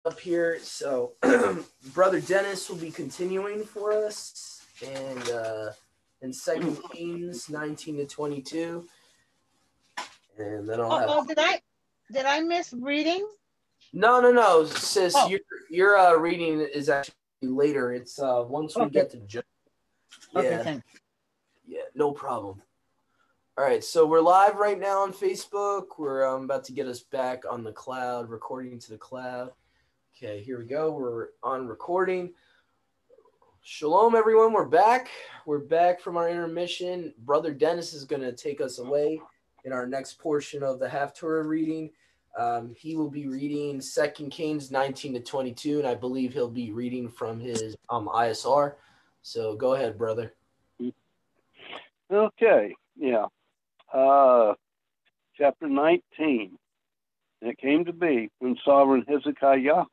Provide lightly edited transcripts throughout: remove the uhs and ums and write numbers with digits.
up here. So, Brother Dennis will be continuing for us, and in 2 Kings 19 to 22, and then I'll have. Did I miss reading? No, sis. Your reading is actually later. It's once we get to Job. Yeah. Okay, thanks. Yeah, no problem. All right, so we're live right now on Facebook. We're about to get us back on the cloud, recording to the cloud. Okay, here we go. We're on recording. Shalom, everyone. We're back. We're back from our intermission. Brother Dennis is going to take us away in our next portion of the Haftorah reading. He will be reading 2 Kings 19 to 22, and I believe he'll be reading from his ISR. So go ahead, brother. Okay, yeah. Chapter 19. And it came to be, when sovereign Hezekiah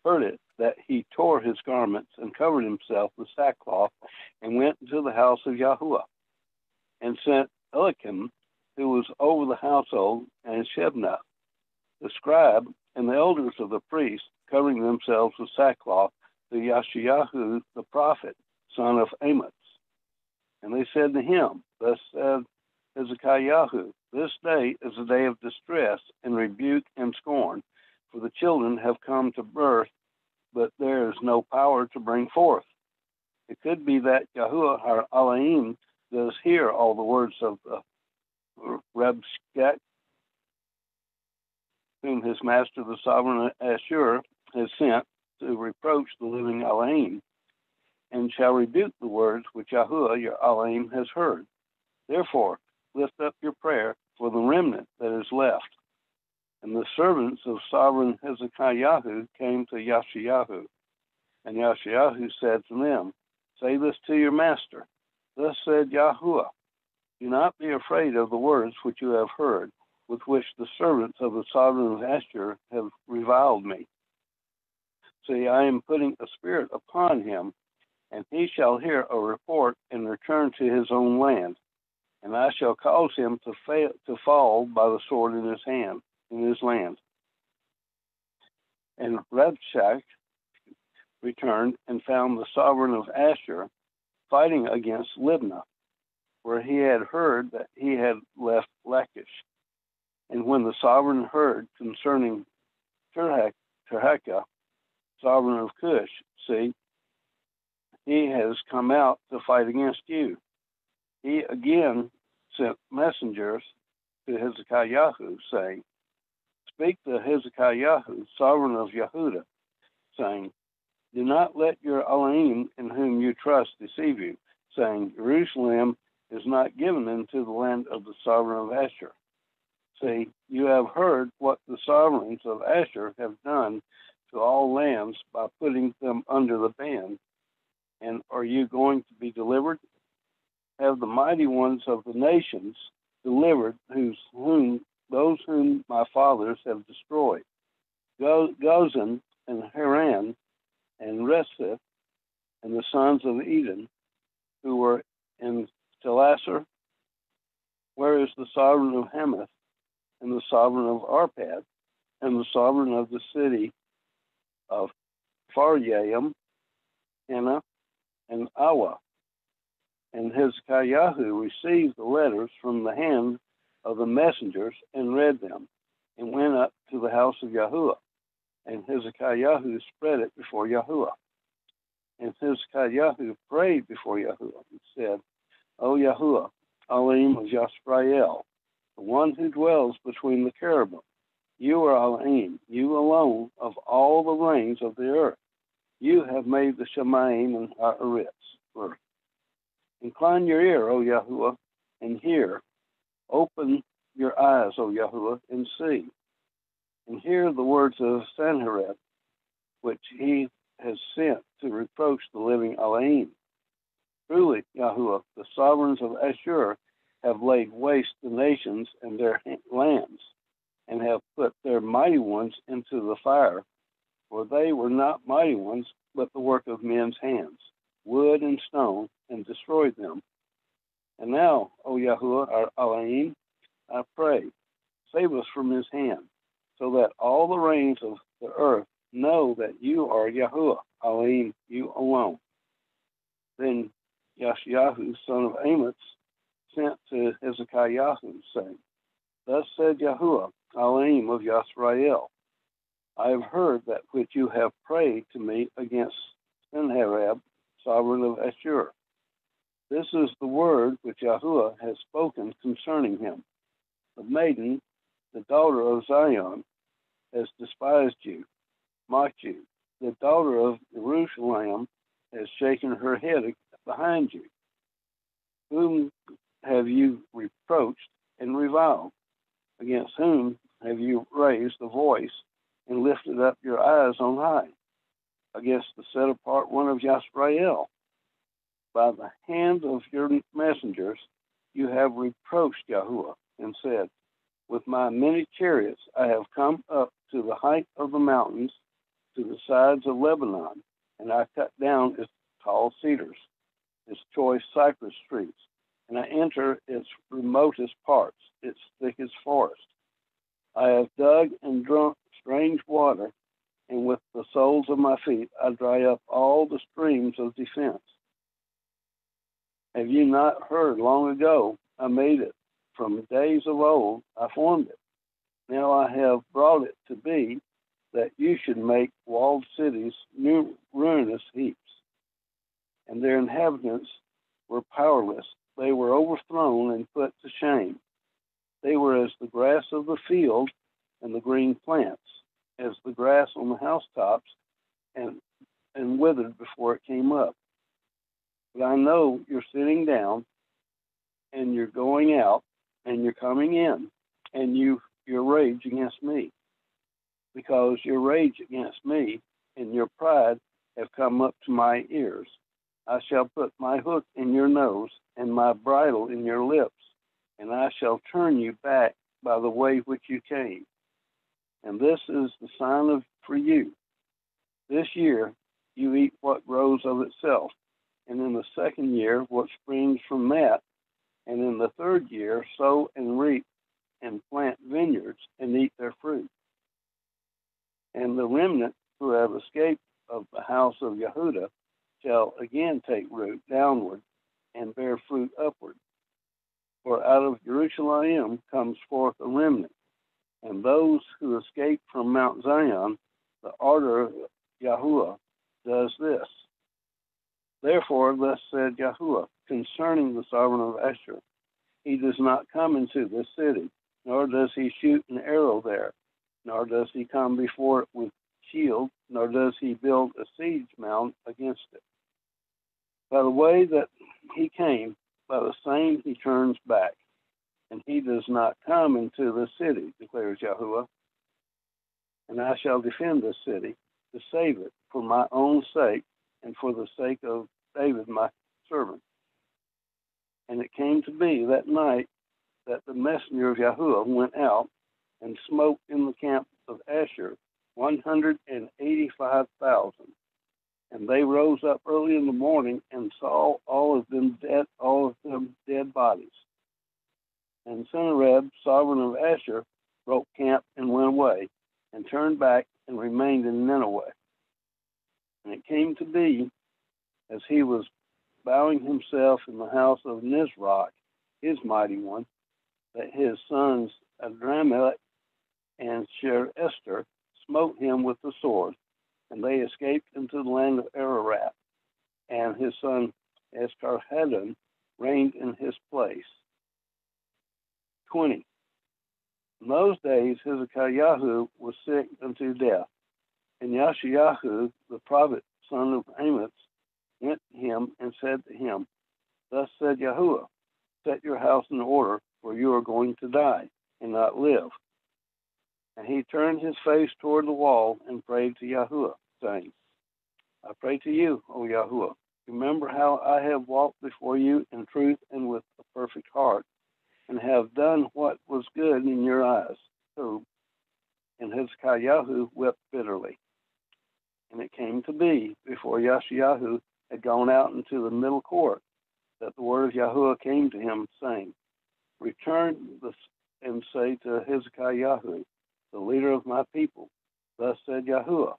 heard it, that he tore his garments and covered himself with sackcloth and went into the house of Yahuwah and sent Eliakim, who was over the household, and Shebna, the scribe, and the elders of the priests, covering themselves with sackcloth, to Yashayahu the prophet, son of Amos. And they said to him, thus said Hezekiah, this day is a day of distress and rebuke and scorn, for the children have come to birth, but there is no power to bring forth. It could be that Yahuwah our Elohim does hear all the words of the Rabshakeh, whom his master, the sovereign Ashur, has sent to reproach the living Elohim, and shall rebuke the words which Yahuwah your Elohim has heard. Therefore, lift up your prayer for the remnant that is left. And the servants of sovereign Hezekiah came to Yashayahu. And Yashayahu said to them, say this to your master. Thus said Yahuwah, do not be afraid of the words which you have heard, with which the servants of the sovereign of Ashur have reviled me. See, I am putting a spirit upon him, and he shall hear a report and return to his own land. And I shall cause him to fall by the sword in his hand, in his land. And Rabshakeh returned and found the sovereign of Ashur fighting against Libnah, where he had heard that he had left Lachish. And when the sovereign heard concerning Tirhakah, sovereign of Cush, see, he has come out to fight against you. He again sent messengers to Hezekiah, saying, speak to Hezekiah, sovereign of Yehudah, saying, do not let your Elohim in whom you trust deceive you, saying, Jerusalem is not given into the land of the sovereign of Ashur. See, you have heard what the sovereigns of Ashur have done to all lands by putting them under the ban. And are you going to be delivered? Have the mighty ones of the nations delivered, those whom my fathers have destroyed, Gozan and Haran and Reseth and the sons of Eden, who were in Telasar? Where is the sovereign of Hamath and the sovereign of Arpad and the sovereign of the city of Pharyaim, Hannah, and Awa? And Hezekiah received the letters from the hand of the messengers and read them, and went up to the house of Yahuwah. And Hezekiah spread it before Yahuwah. And Hezekiah prayed before Yahuwah and said, O Yahuwah, Elohim of Yisrael, the one who dwells between the cherubim, you are Elohim, you alone of all the reigns of the earth. You have made the Shemaim and Haaretz. Incline your ear, O Yahuwah, and hear. Open your eyes, O Yahuwah, and see. And hear the words of Sanherib, which he has sent to reproach the living Elohim. Truly, Yahuwah, the sovereigns of Ashur have laid waste the nations and their lands, and have put their mighty ones into the fire, for they were not mighty ones, but the work of men's hands, wood and stone, and destroyed them. And now, O Yahuwah, our Elohim, I pray, save us from his hand, so that all the reigns of the earth know that you are Yahuwah, Elohim, you alone. Then Yashayahu, son of Amos, sent to Hezekiah, saying, Thus said Yahuwah, Elohim of Yisrael, I have heard that which you have prayed to me against Sennacherib, sovereign of Ashur. This is the word which Yahuwah has spoken concerning him. The maiden, the daughter of Zion, has despised you, mocked you. The daughter of Jerusalem has shaken her head behind you. Whom have you reproached and reviled? Against whom have you raised the voice and lifted up your eyes on high? Against the set apart one of Yisrael. By the hand of your messengers you have reproached Yahuwah and said, With my many chariots I have come up to the height of the mountains, to the sides of Lebanon, and I cut down its tall cedars, its choice cypress trees, and I enter its remotest parts, its thickest forest. I have dug and drunk strange water, and with the soles of my feet I dry up all the streams of defense. Have you not heard long ago I made it? From days of old I formed it. Now I have brought it to be that you should make walled cities new ruinous heaps. And their inhabitants were powerless. They were overthrown and put to shame. They were as the grass of the field and the green plants, as the grass on the housetops, and withered before it came up. But I know you're sitting down, and you're going out, and you're coming in, and your rage against me. Because your rage against me and your pride have come up to my ears. I shall put my hook in your nose and my bridle in your lips, and I shall turn you back by the way which you came. And this is the sign for you. This year you eat what grows of itself, and in the second year what springs from that, and in the third year sow and reap and plant vineyards and eat their fruit. And the remnant who have escaped of the house of Yehudah shall again take root downward and bear fruit upward. For out of Jerusalem comes forth a remnant, and those who escape from Mount Zion, the ardor of Yahuwah does this. Therefore, thus said Yahuwah concerning the sovereign of Ashur, he does not come into this city, nor does he shoot an arrow there, nor does he come before it with shield, nor does he build a siege mound against it. By the way that he came, by the same he turns back, and he does not come into the city, declares Yahuwah. And I shall defend this city to save it for my own sake and for the sake of David my servant. And it came to be that night that the messenger of Yahuwah went out and smote in the camp of Ashur 185,000. And they rose up early in the morning and saw all of them dead bodies. And Sennacherib, sovereign of Ashur, broke camp and went away, and turned back and remained in Nineveh. And it came to be, as he was bowing himself in the house of Nisroch, his mighty one, that his sons Adramelech and Sher-Esther smote him with the sword, and they escaped into the land of Ararat, and his son Esarhaddon reigned in his place. 20. In those days Hezekiah was sick unto death, and Yashayahu, the prophet, son of Amos, went to him and said to him, Thus said Yahuwah, set your house in order, for you are going to die, and not live. And he turned his face toward the wall and prayed to Yahuwah, saying, I pray to you, O Yahuwah, remember how I have walked before you in truth and with a perfect heart, and have done what was good in your eyes. So, and Hezekiah wept bitterly. And it came to be, before Yashayahu had gone out into the middle court, that the word of Yahuwah came to him, saying, Return and say to Hezekiah, the leader of my people, Thus said Yahuwah,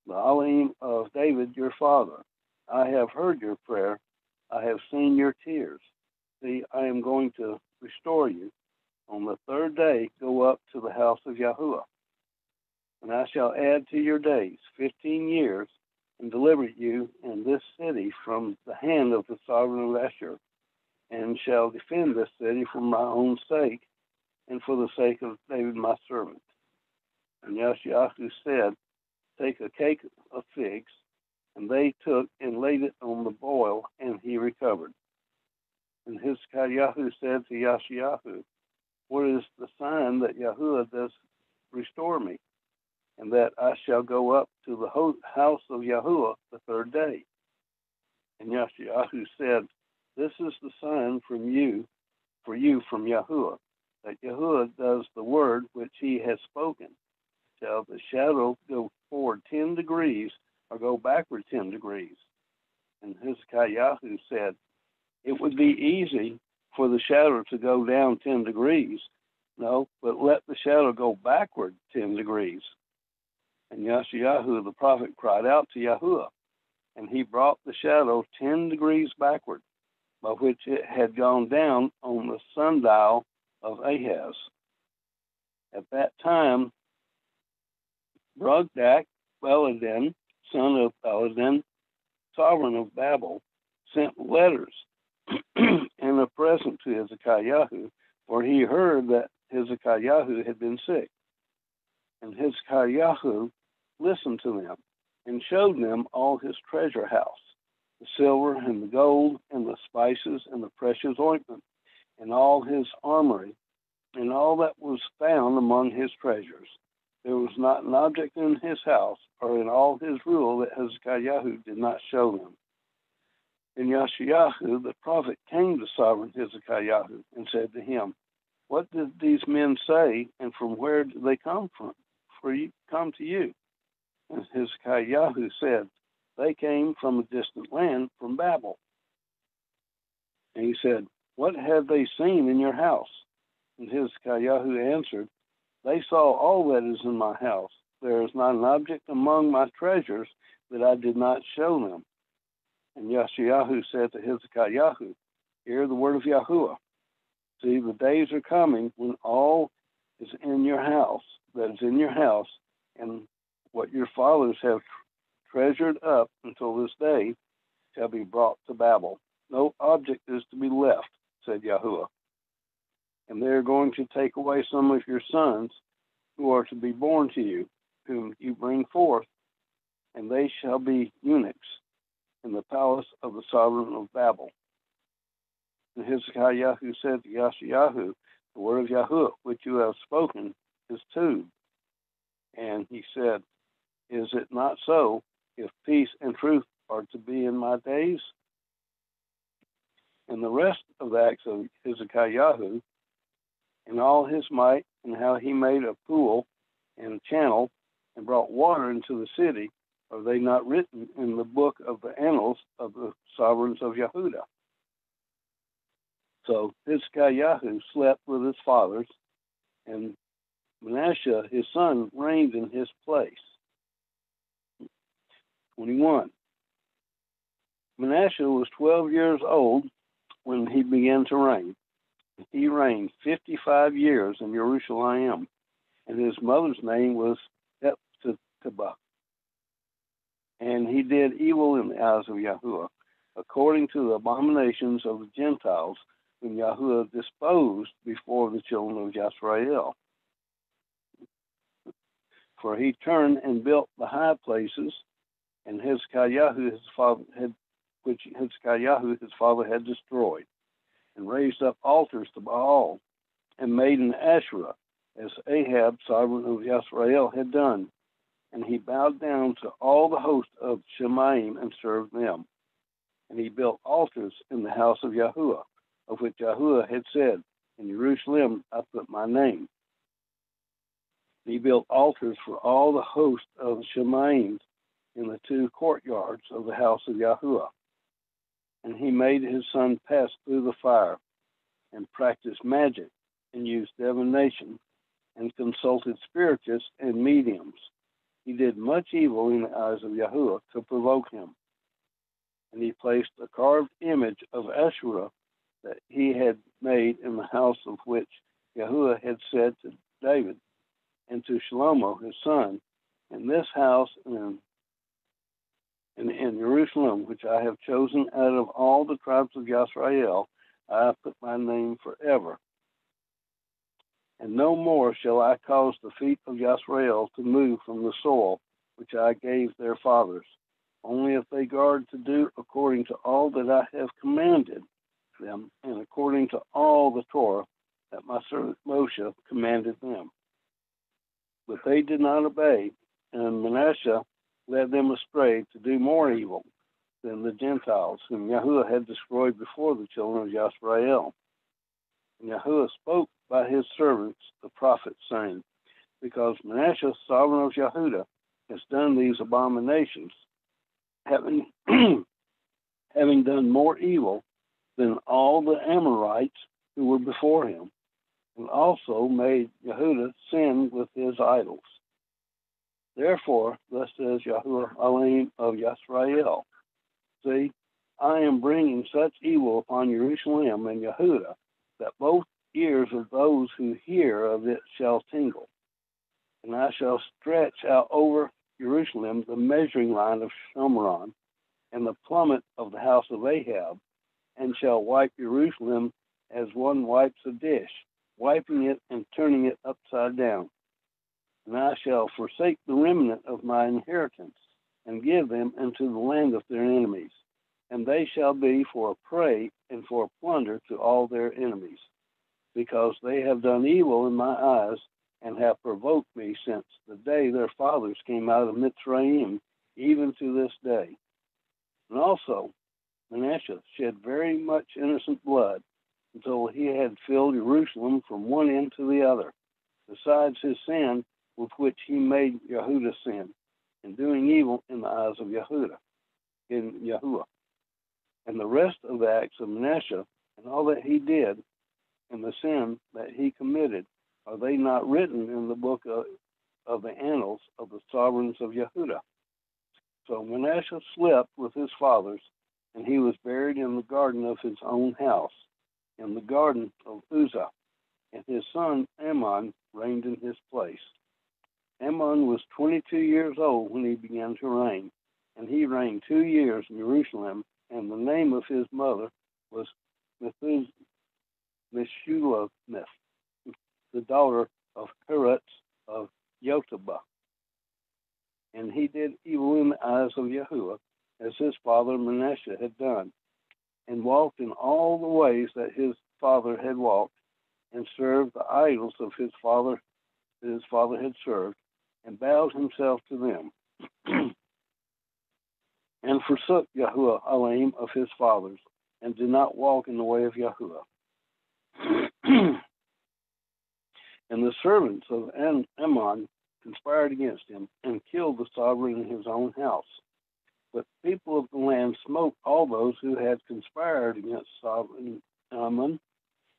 the name of David your father. I have heard your prayer. I have seen your tears. See, I am going to restore you. On the third day, go up to the house of Yahuwah. And I shall add to your days 15 years, and deliver you and this city from the hand of the sovereign of Ashur, and shall defend this city for my own sake, and for the sake of David my servant. And Yashayahu said, take a cake of figs, and they took and laid it on the boil, and he recovered. And Hezekiah said to Yashayahu, what is the sign that Yahuwah does restore me, and that I shall go up to the house of Yahuwah the third day? And Yashayahu said, this is the sign for you from Yahuwah, that Yahuwah does the word which he has spoken. Shall the shadow go forward 10 degrees or go backward 10 degrees? And Hezekiah said, it would be easy for the shadow to go down 10 degrees. No, but let the shadow go backward 10 degrees. And Yashayahu the prophet cried out to Yahuwah, and he brought the shadow 10 degrees backward, by which it had gone down on the sundial of Ahaz. At that time, Brogdak, Baladan, son of Baladan, sovereign of Babel, sent letters and a present to Hezekiah, for he heard that Hezekiah had been sick. And Hezekiah listened to them and showed them all his treasure house, the silver and the gold and the spices and the precious ointment, and all his armory, and all that was found among his treasures. There was not an object in his house or in all his rule that Hezekiah did not show them. And Yashayahu the prophet came to sovereign Hezekiah and said to him, what did these men say, and from where did they come from? Come to you? And Hezekiah said, they came from a distant land, from Babel. And he said, what have they seen in your house? And Hezekiah answered, they saw all that is in my house. There is not an object among my treasures that I did not show them. And Yashayahu said to Hezekiah, hear the word of Yahuwah. See, the days are coming when all is in your house, that is in your house, and what your fathers have treasured up until this day shall be brought to Babel. No object is to be left, said Yahuwah. And they are going to take away some of your sons who are to be born to you, whom you bring forth, and they shall be eunuchs in the palace of the sovereign of Babel. And Hezekiah said to Yashayahu, the word of Yahuwah which you have spoken is true. And he said, is it not so, if peace and truth are to be in my days? And the rest of the acts of Hezekiah, and all his might, and how he made a pool and a channel, and brought water into the city, are they not written in the book of the annals of the sovereigns of Yehudah? So Hezekiah slept with his fathers, and Manasseh his son reigned in his place. 21. Manasseh was 12 years old when he began to reign. He reigned 55 years in Jerusalem, and his mother's name was Hepzibah. And he did evil in the eyes of Yahuwah, according to the abominations of the Gentiles, whom Yahuwah disposed before the children of Yisrael. For he turned and built the high places, and Hezekiah his father had destroyed, and raised up altars to Baal, and made an Asherah, as Ahab, sovereign of Yisrael, had done. And he bowed down to all the host of Shemaim and served them. And he built altars in the house of Yahuwah, of which Yahuwah had said, in Jerusalem I put my name. And he built altars for all the host of Shemaim in the two courtyards of the house of Yahuwah. And he made his son pass through the fire, and practiced magic, and used divination, and consulted spiritists and mediums. he did much evil in the eyes of Yahuwah to provoke him. And he placed a carved image of Asherah that he had made in the house of which Yahuwah had said to David and to Shlomo his son, in this house and in Jerusalem, which I have chosen out of all the tribes of Yisrael, I have put my name forever. And no more shall I cause the feet of Yisrael to move from the soil which I gave their fathers, only if they guard to do according to all that I have commanded them, and according to all the Torah that my servant Moshe commanded them. But they did not obey, and Manasseh led them astray to do more evil than the Gentiles, whom Yahuwah had destroyed before the children of Yisrael. And Yahuwah spoke by his servants, the prophets, saying, because Manasseh, sovereign of Yehudah, has done these abominations, having done more evil than all the Amorites who were before him, and also made Yehudah sin with his idols. Therefore, thus says Yahuwah Elohim of Yisrael, see, I am bringing such evil upon Jerusalem and Yehudah, that both ears of those who hear of it shall tingle. And I shall stretch out over Jerusalem the measuring line of Shomron, and the plummet of the house of Ahab, and shall wipe Jerusalem as one wipes a dish, wiping it and turning it upside down. And I shall forsake the remnant of my inheritance, and give them into the land of their enemies. And they shall be for a prey and for a plunder to all their enemies, because they have done evil in my eyes, and have provoked me since the day their fathers came out of Mitzrayim, even to this day. And also, Manasseh shed very much innocent blood, until he had filled Jerusalem from one end to the other, besides his sin with which he made Yehudah sin, in doing evil in the eyes of Yahuwah. And the rest of the acts of Manasseh, and all that he did, and the sin that he committed, are they not written in the book of the annals of the sovereigns of Yehudah? So Manasseh slept with his fathers, and he was buried in the garden of his own house, in the garden of Uzzah, and his son Ammon reigned in his place. Ammon was 22 years old when he began to reign, and he reigned 2 years in Jerusalem, and the name of his mother was Meshulameth, the daughter of Heretz of Yotubah. And he did evil in the eyes of Yahuwah, as his father Manasseh had done, and walked in all the ways that his father had walked, and served the idols of his father that his father had served, and bowed himself to them, and forsook Yahuwah Elohim of his fathers, and did not walk in the way of Yahuwah. And the servants of Ammon conspired against him, and killed the sovereign in his own house. But the people of the land smote all those who had conspired against sovereign Ammon,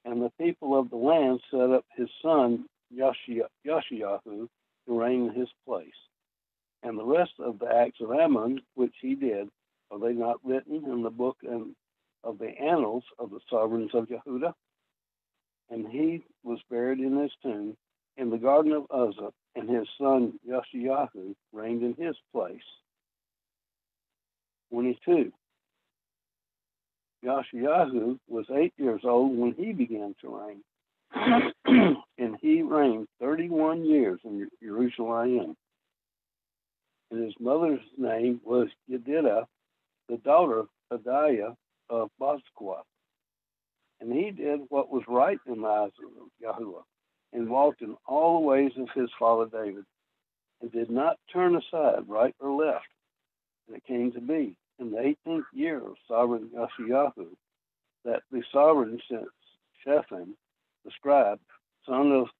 and the people of the land set up his son Yoshiyahu to reign in his place. And the rest of the acts of Ammon, which he did, are they not written in the book of the annals of the sovereigns of Yehudah? And he was buried in his tomb in the garden of Uzzah, and his son Yoshiyahu reigned in his place. 22. Yoshiyahu was 8 years old when he began to reign, and he reigned 31 years in Jerusalem. And his mother's name was Yedidah, the daughter of Adiah of Bozkath. And he did what was right in the eyes of Yahuwah, and walked in all the ways of his father David, and did not turn aside right or left. And it came to be in the 18th year of sovereign Yoshiyahu that the sovereign sent Shaphan, the scribe, son of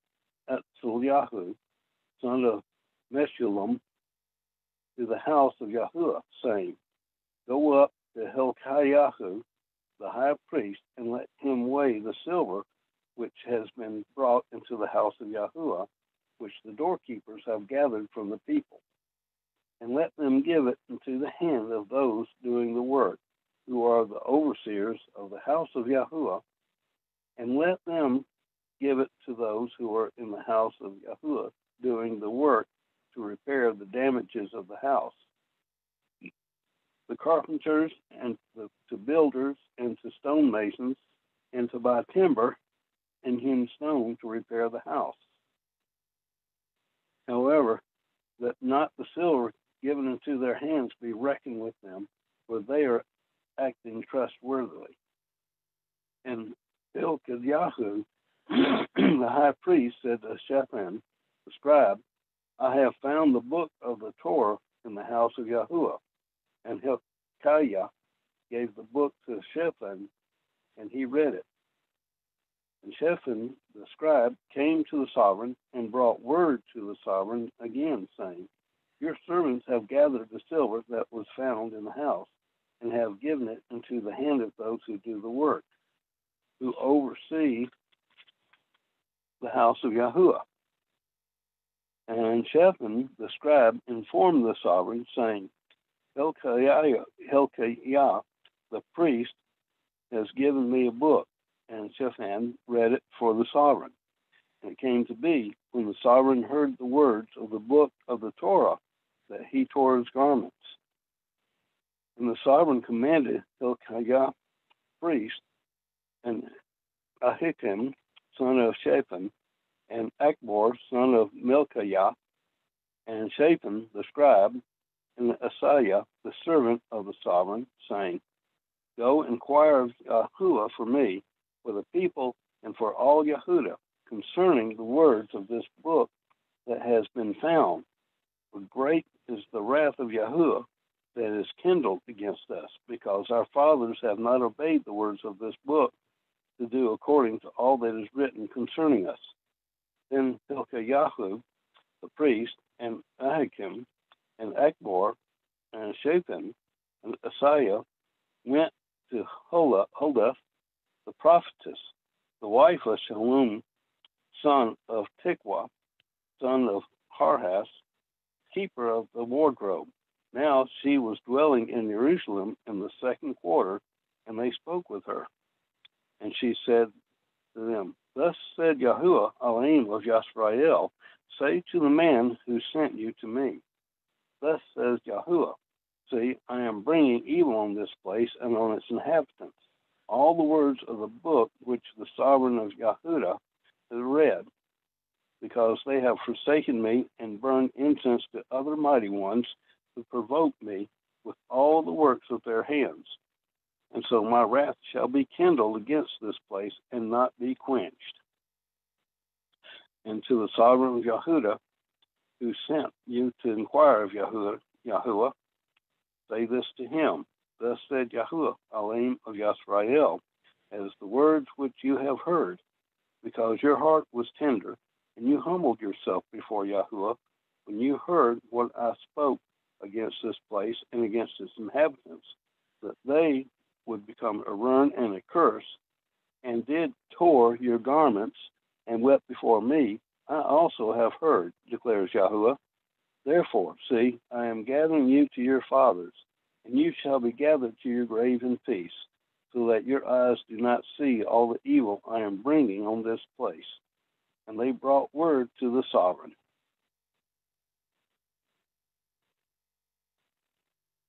Atzaliahu, son of Meshullam, to the house of Yahuwah, saying, go up to Hilkiyahu, the high priest, and let him weigh the silver which has been brought into the house of Yahuwah, which the doorkeepers have gathered from the people, and let them give it into the hand of those doing the work, who are the overseers of the house of Yahuwah, and let them give it to those who are in the house of Yahuwah doing the work to repair the damages of the house, the carpenters and to builders and to stonemasons, and to buy timber and hewn stone to repair the house. However, let not the silver given into their hands be reckoned with them, for they are acting trustworthily. And Hilkiah, the high priest, said to Shaphan, the scribe, I have found the book of the Torah in the house of Yahuwah. And Hilkiah gave the book to Shaphan, and he read it. And Shaphan, the scribe, came to the sovereign and brought word to the sovereign again, saying, Your servants have gathered the silver that was found in the house, and have given it into the hand of those who do the work, who oversee the house of Yahuwah. And Shaphan, the scribe, informed the sovereign, saying, Hilkiah, the priest, has given me a book. And Shaphan read it for the sovereign. And it came to be, when the sovereign heard the words of the book of the Torah, that he tore his garments. And the sovereign commanded Hilkiah, priest, and Ahikam, son of Shaphan, and Akbor, son of Milkiah, and Shaphan, the scribe, and Asaiah, the servant of the sovereign, saying, Go inquire of Yahuwah for me, for the people, and for all Yehudah, concerning the words of this book that has been found. For great is the wrath of Yahuwah that is kindled against us, because our fathers have not obeyed the words of this book to do according to all that is written concerning us. Then Hilkiah, the priest, and Ahikam, and Akbor, and Shaphan, and Asaiah went to Huldah, the prophetess, the wife of Shallum, son of Tikwa, son of Harhas, keeper of the wardrobe. Now she was dwelling in Jerusalem in the second quarter, and they spoke with her. And she said to them, Thus said Yahuwah, Elohim of Yisrael, say to the man who sent you to me, Thus says Yahuwah, see, I am bringing evil on this place and on its inhabitants. All the words of the book which the sovereign of Yahudah has read, because they have forsaken me and burned incense to other mighty ones who provoke me with all the works of their hands. And so my wrath shall be kindled against this place and not be quenched. And to the sovereign of Yahudah, who sent you to inquire of Yahuwah, say this to him, Thus said Yahuwah, Elohim of Yisrael, as the words which you have heard, because your heart was tender, and you humbled yourself before Yahuwah, when you heard what I spoke against this place and against its inhabitants, that they would become a ruin and a curse, and did tore your garments and wept before me, I also have heard, declares Yahuwah. Therefore, see, I am gathering you to your fathers, and you shall be gathered to your grave in peace, so that your eyes do not see all the evil I am bringing on this place. And they brought word to the sovereign.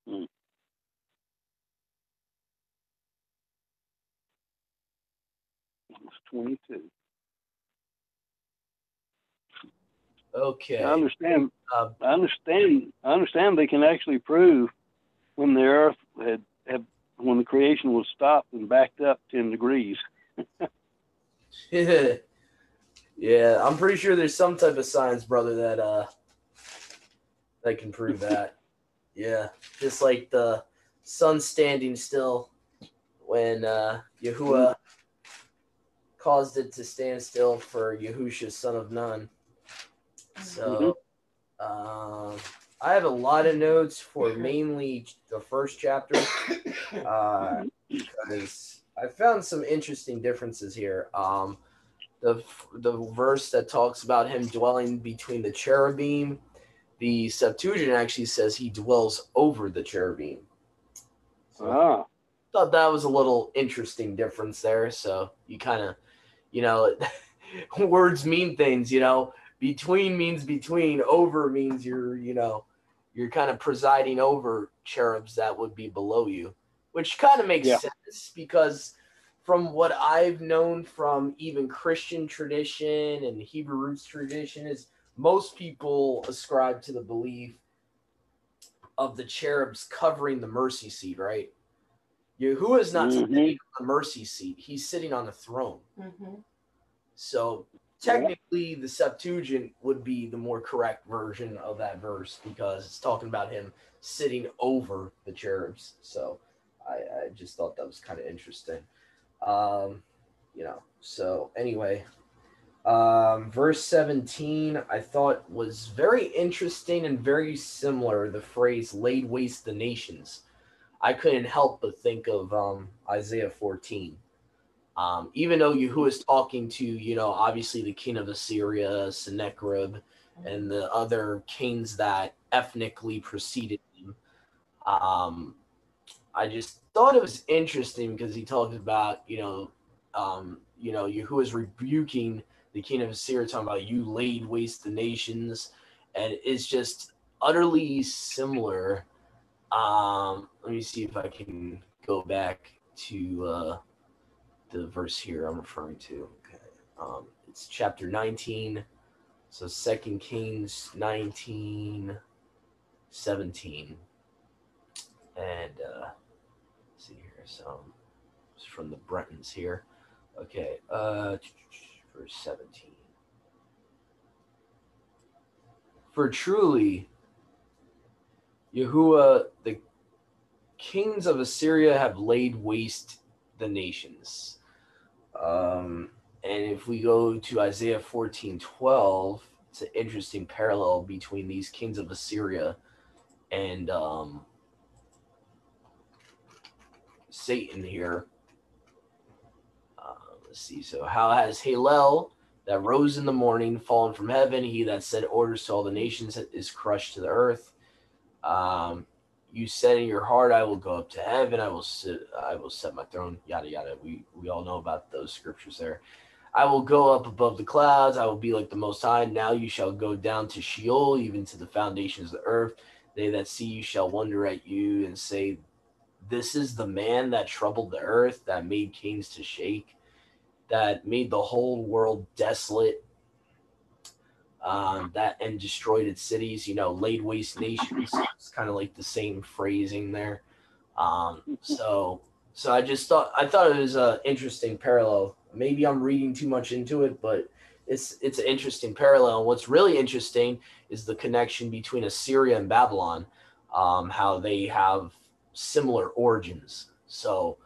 It's 22. Okay. I understand. I understand. They can actually prove when the Earth had when the creation was stopped and backed up 10 degrees. Yeah, I'm pretty sure there's some type of science, brother, that can prove that. Yeah, just like the sun standing still when Yahuwah caused it to stand still for Yahusha, son of Nun. So, I have a lot of notes for mainly the first chapter because I found some interesting differences here. The verse that talks about him dwelling between the cherubim the Septuagint actually says he dwells over the cherubim. So Ah, thought that was a little interesting difference there. So you kind of, words mean things, between means between, over means you're kind of presiding over cherubs that would be below you, which kind of makes sense because from what I've known from even Christian tradition and Hebrew roots tradition is most people ascribe to the belief of the cherubs covering the mercy seat, right? Yahuwah is not sitting on the mercy seat. He's sitting on the throne. Mm-hmm. So technically the Septuagint would be the more correct version of that verse because it's talking about him sitting over the cherubs. So I just thought that was kind of interesting. So anyway, verse 17 I thought was very interesting and very similar. The phrase laid waste the nations. I couldn't help but think of Isaiah 14. Even though Yahuwah is talking to, obviously the king of Assyria, Sennacherib, and the other kings that ethnically preceded him, I just thought it was interesting because he talks about, Yahuwah is rebuking the king of Assyria, talking about you laid waste the nations, and it's just utterly similar. Let me see if I can go back to the verse here I'm referring to. Okay. It's chapter 19. So 2 Kings 19, 17. And let's see here. So it's from the Bretons here. Okay. Verse 17. For truly, Yahuwah, the kings of Assyria have laid waste the nations. And if we go to Isaiah 14:12, it's an interesting parallel between these kings of Assyria and Satan here. Let's see. So how has Halel that rose in the morning fallen from heaven? He that set orders to all the nations is crushed to the earth. You said in your heart, I will go up to heaven. I will set my throne. Yada yada. We all know about those scriptures there. I will go up above the clouds. I will be like the Most High. Now you shall go down to Sheol, even to the foundations of the earth. They that see you shall wonder at you and say, this is the man that troubled the earth, that made kings to shake, that made the whole world desolate, that and destroyed its cities, laid waste nations. It's kind of like the same phrasing there. So I thought it was an interesting parallel. Maybe I'm reading too much into it, but it's an interesting parallel. And what's really interesting is the connection between Assyria and Babylon, how they have similar origins. So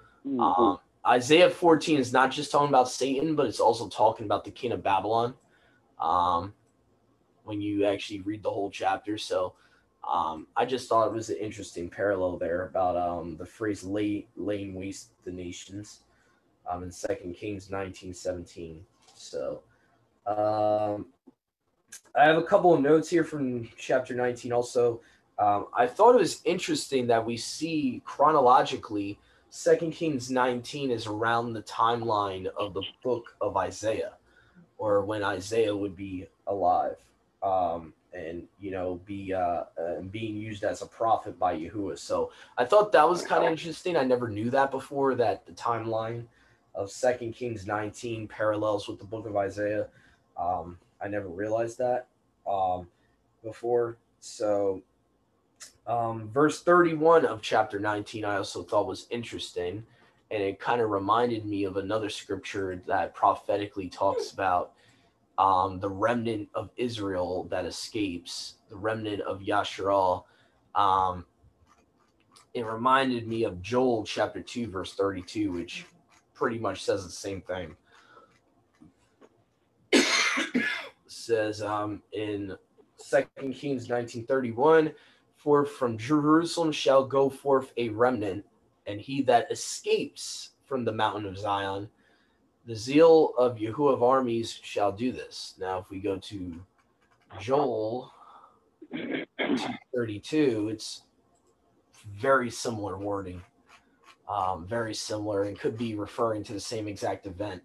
Isaiah 14 is not just talking about Satan, but it's also talking about the king of Babylon when you actually read the whole chapter. So I just thought it was an interesting parallel there about the phrase laying waste the nations in 2 Kings 19:17. So I have a couple of notes here from chapter 19 also. I thought it was interesting that we see chronologically 2 Kings 19 is around the timeline of the book of Isaiah, or when Isaiah would be alive. And being used as a prophet by Yahuwah. So I thought that was kind of interesting. I never knew that before, that the timeline of 2 Kings 19 parallels with the book of Isaiah. I never realized that before. So verse 31 of chapter 19 I also thought was interesting, and it kind of reminded me of another scripture that prophetically talks about the remnant of Israel that escapes, the remnant of Yasharal. It reminded me of Joel chapter 2, verse 32, which pretty much says the same thing. It says in 2 Kings 19:31, for from Jerusalem shall go forth a remnant, and he that escapes from the mountain of Zion, the zeal of Yahuwah of armies shall do this. Now, if we go to Joel 232, it's very similar wording. Very similar, and could be referring to the same exact event.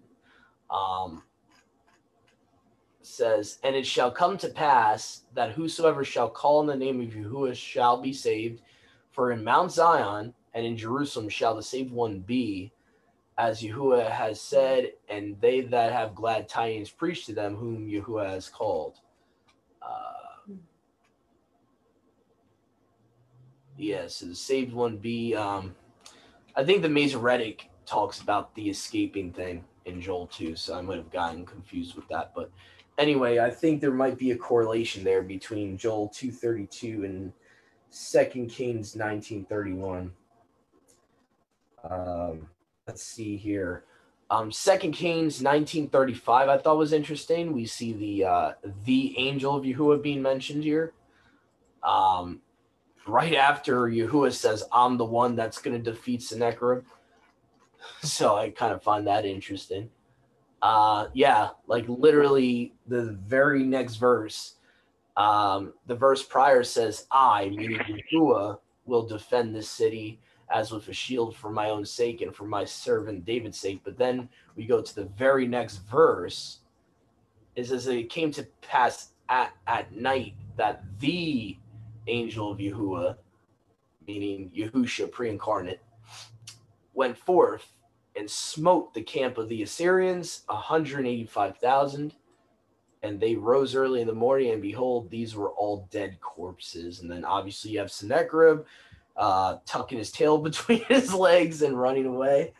Says, and it shall come to pass that whosoever shall call on the name of Yahuwah shall be saved. For in Mount Zion and in Jerusalem shall the saved one be, as Yahuwah has said, and they that have glad tidings preach to them whom Yahuwah has called. So the saved one be, I think the Masoretic talks about the escaping thing in Joel 2, so I might have gotten confused with that. But anyway, I think there might be a correlation there between Joel 2:32 and 2 Kings 19:31. Let's see here. 2 Kings 19:35 I thought was interesting. We see the angel of Yahuwah being mentioned here. Right after Yahuwah says, I'm the one that's going to defeat Sennacherib. So I kind of find that interesting. Like literally the very next verse, the verse prior says, I, meaning Yahuwah, will defend this city as with a shield for my own sake and for my servant David's sake. But then we go to the very next verse. It says, it came to pass at night that the angel of Yahuwah, meaning Yahusha pre-incarnate, went forth and smote the camp of the Assyrians, 185,000. And they rose early in the morning, and behold, these were all dead corpses. And then obviously you have Sennacherib tucking his tail between his legs and running away,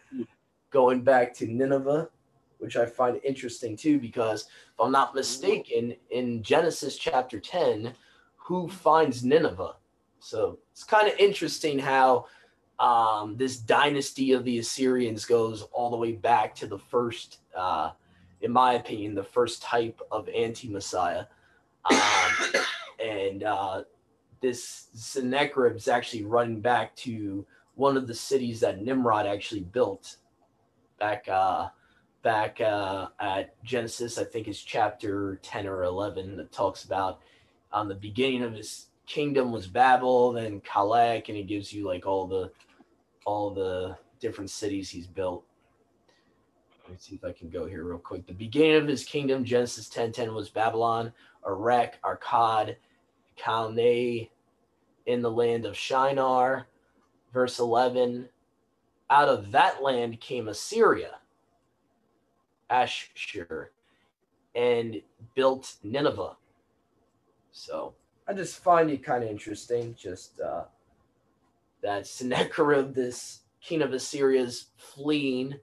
going back to Nineveh, which I find interesting too, because if I'm not mistaken, in Genesis chapter 10, who finds Nineveh? So it's kind of interesting how this dynasty of the Assyrians goes all the way back to the first, in my opinion, the first type of anti-Messiah. This Sennacherib is actually running back to one of the cities that Nimrod actually built back at Genesis, I think it's chapter 10 or 11, that talks about the beginning of his kingdom was Babel, then Calech, and he gives you like all the different cities he's built. Let me see if I can go here real quick. The beginning of his kingdom, Genesis 10:10, was Babylon, Erech, Akkad, Calneh, in the land of Shinar. Verse 11, out of that land came Assyria, Ashur, and built Nineveh. So I just find it kind of interesting, just that Sennacherib, this king of Assyria, is fleeing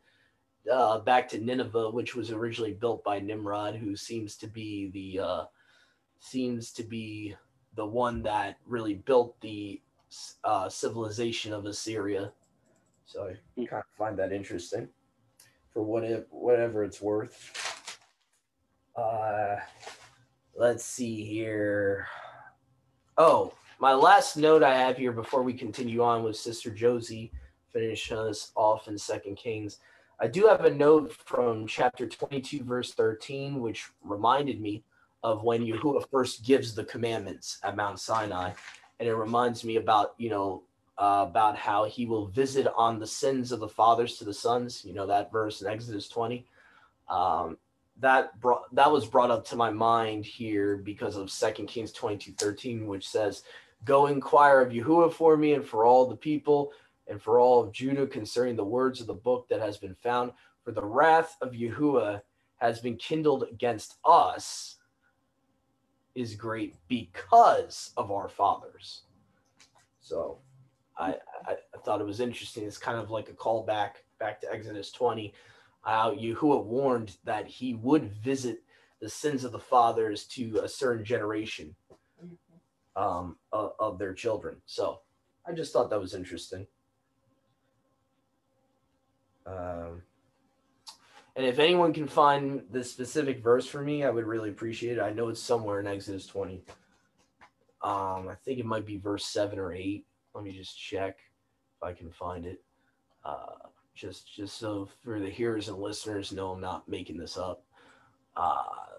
back to Nineveh, which was originally built by Nimrod, who seems to be the one that really built the civilization of Assyria. So I kind of find that interesting for whatever it's worth. Let's see here. Oh, my last note I have here before we continue on with Sister Josie, finish us off in 2 Kings. I do have a note from chapter 22, verse 13, which reminded me of when Yahuwah first gives the commandments at Mount Sinai. And it reminds me about, about how he will visit on the sins of the fathers to the sons, that verse in Exodus 20. That was brought up to my mind here because of 2 Kings 22:13, which says, go inquire of Yahuwah for me and for all the people and for all of Judah concerning the words of the book that has been found. For the wrath of Yahuwah has been kindled against us is great because of our fathers. So I thought it was interesting. It's kind of like a callback back to Exodus 20. Yahuwah warned that he would visit the sins of the fathers to a certain generation of their children. So I just thought that was interesting. And if anyone can find the specific verse for me, I would really appreciate it. I know it's somewhere in Exodus 20. I think it might be verse 7 or 8. Let me just check if I can find it. Just so for the hearers and listeners know I'm not making this up.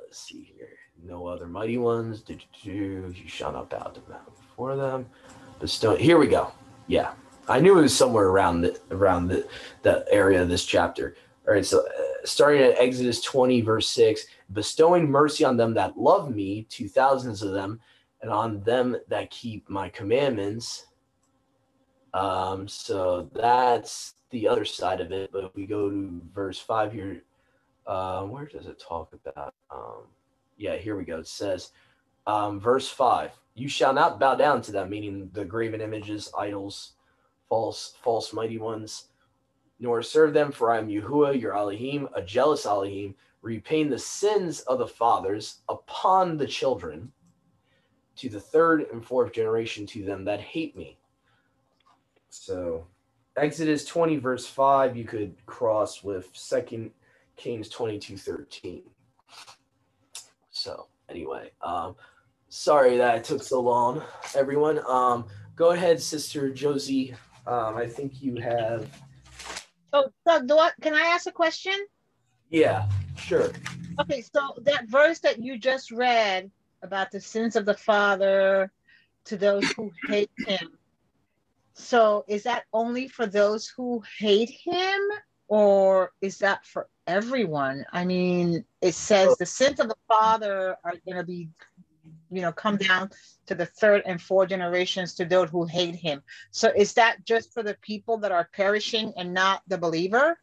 let's see here. No other mighty ones. You shall not bow to them before them. Bestow. Here we go. Yeah, I knew it was somewhere around the area of this chapter. All right, so starting at Exodus 20, verse 6, bestowing mercy on them that love me, to thousands of them, and on them that keep my commandments. So that's the other side of it. But if we go to verse 5 here, where does it talk about? Yeah, here we go. It says, verse 5, you shall not bow down to them, meaning the graven images, idols, false mighty ones, nor serve them, for I am Yahuwah, your Elohim, a jealous Elohim, repaying the sins of the fathers upon the children, to the third and fourth generation to them that hate me. So Exodus 20, verse 5, you could cross with 2 Kings 22:13. So anyway, sorry that it took so long, everyone. Go ahead, Sister Josie. I think you have... So can I ask a question? Yeah, sure. Okay, so that verse that you just read about the sins of the father to those who hate him. So is that only for those who hate him, or is that for everyone? I mean, it says the sins of the father are going to be, come down to the third and fourth generations to those who hate him. So is that just for the people that are perishing and not the believer?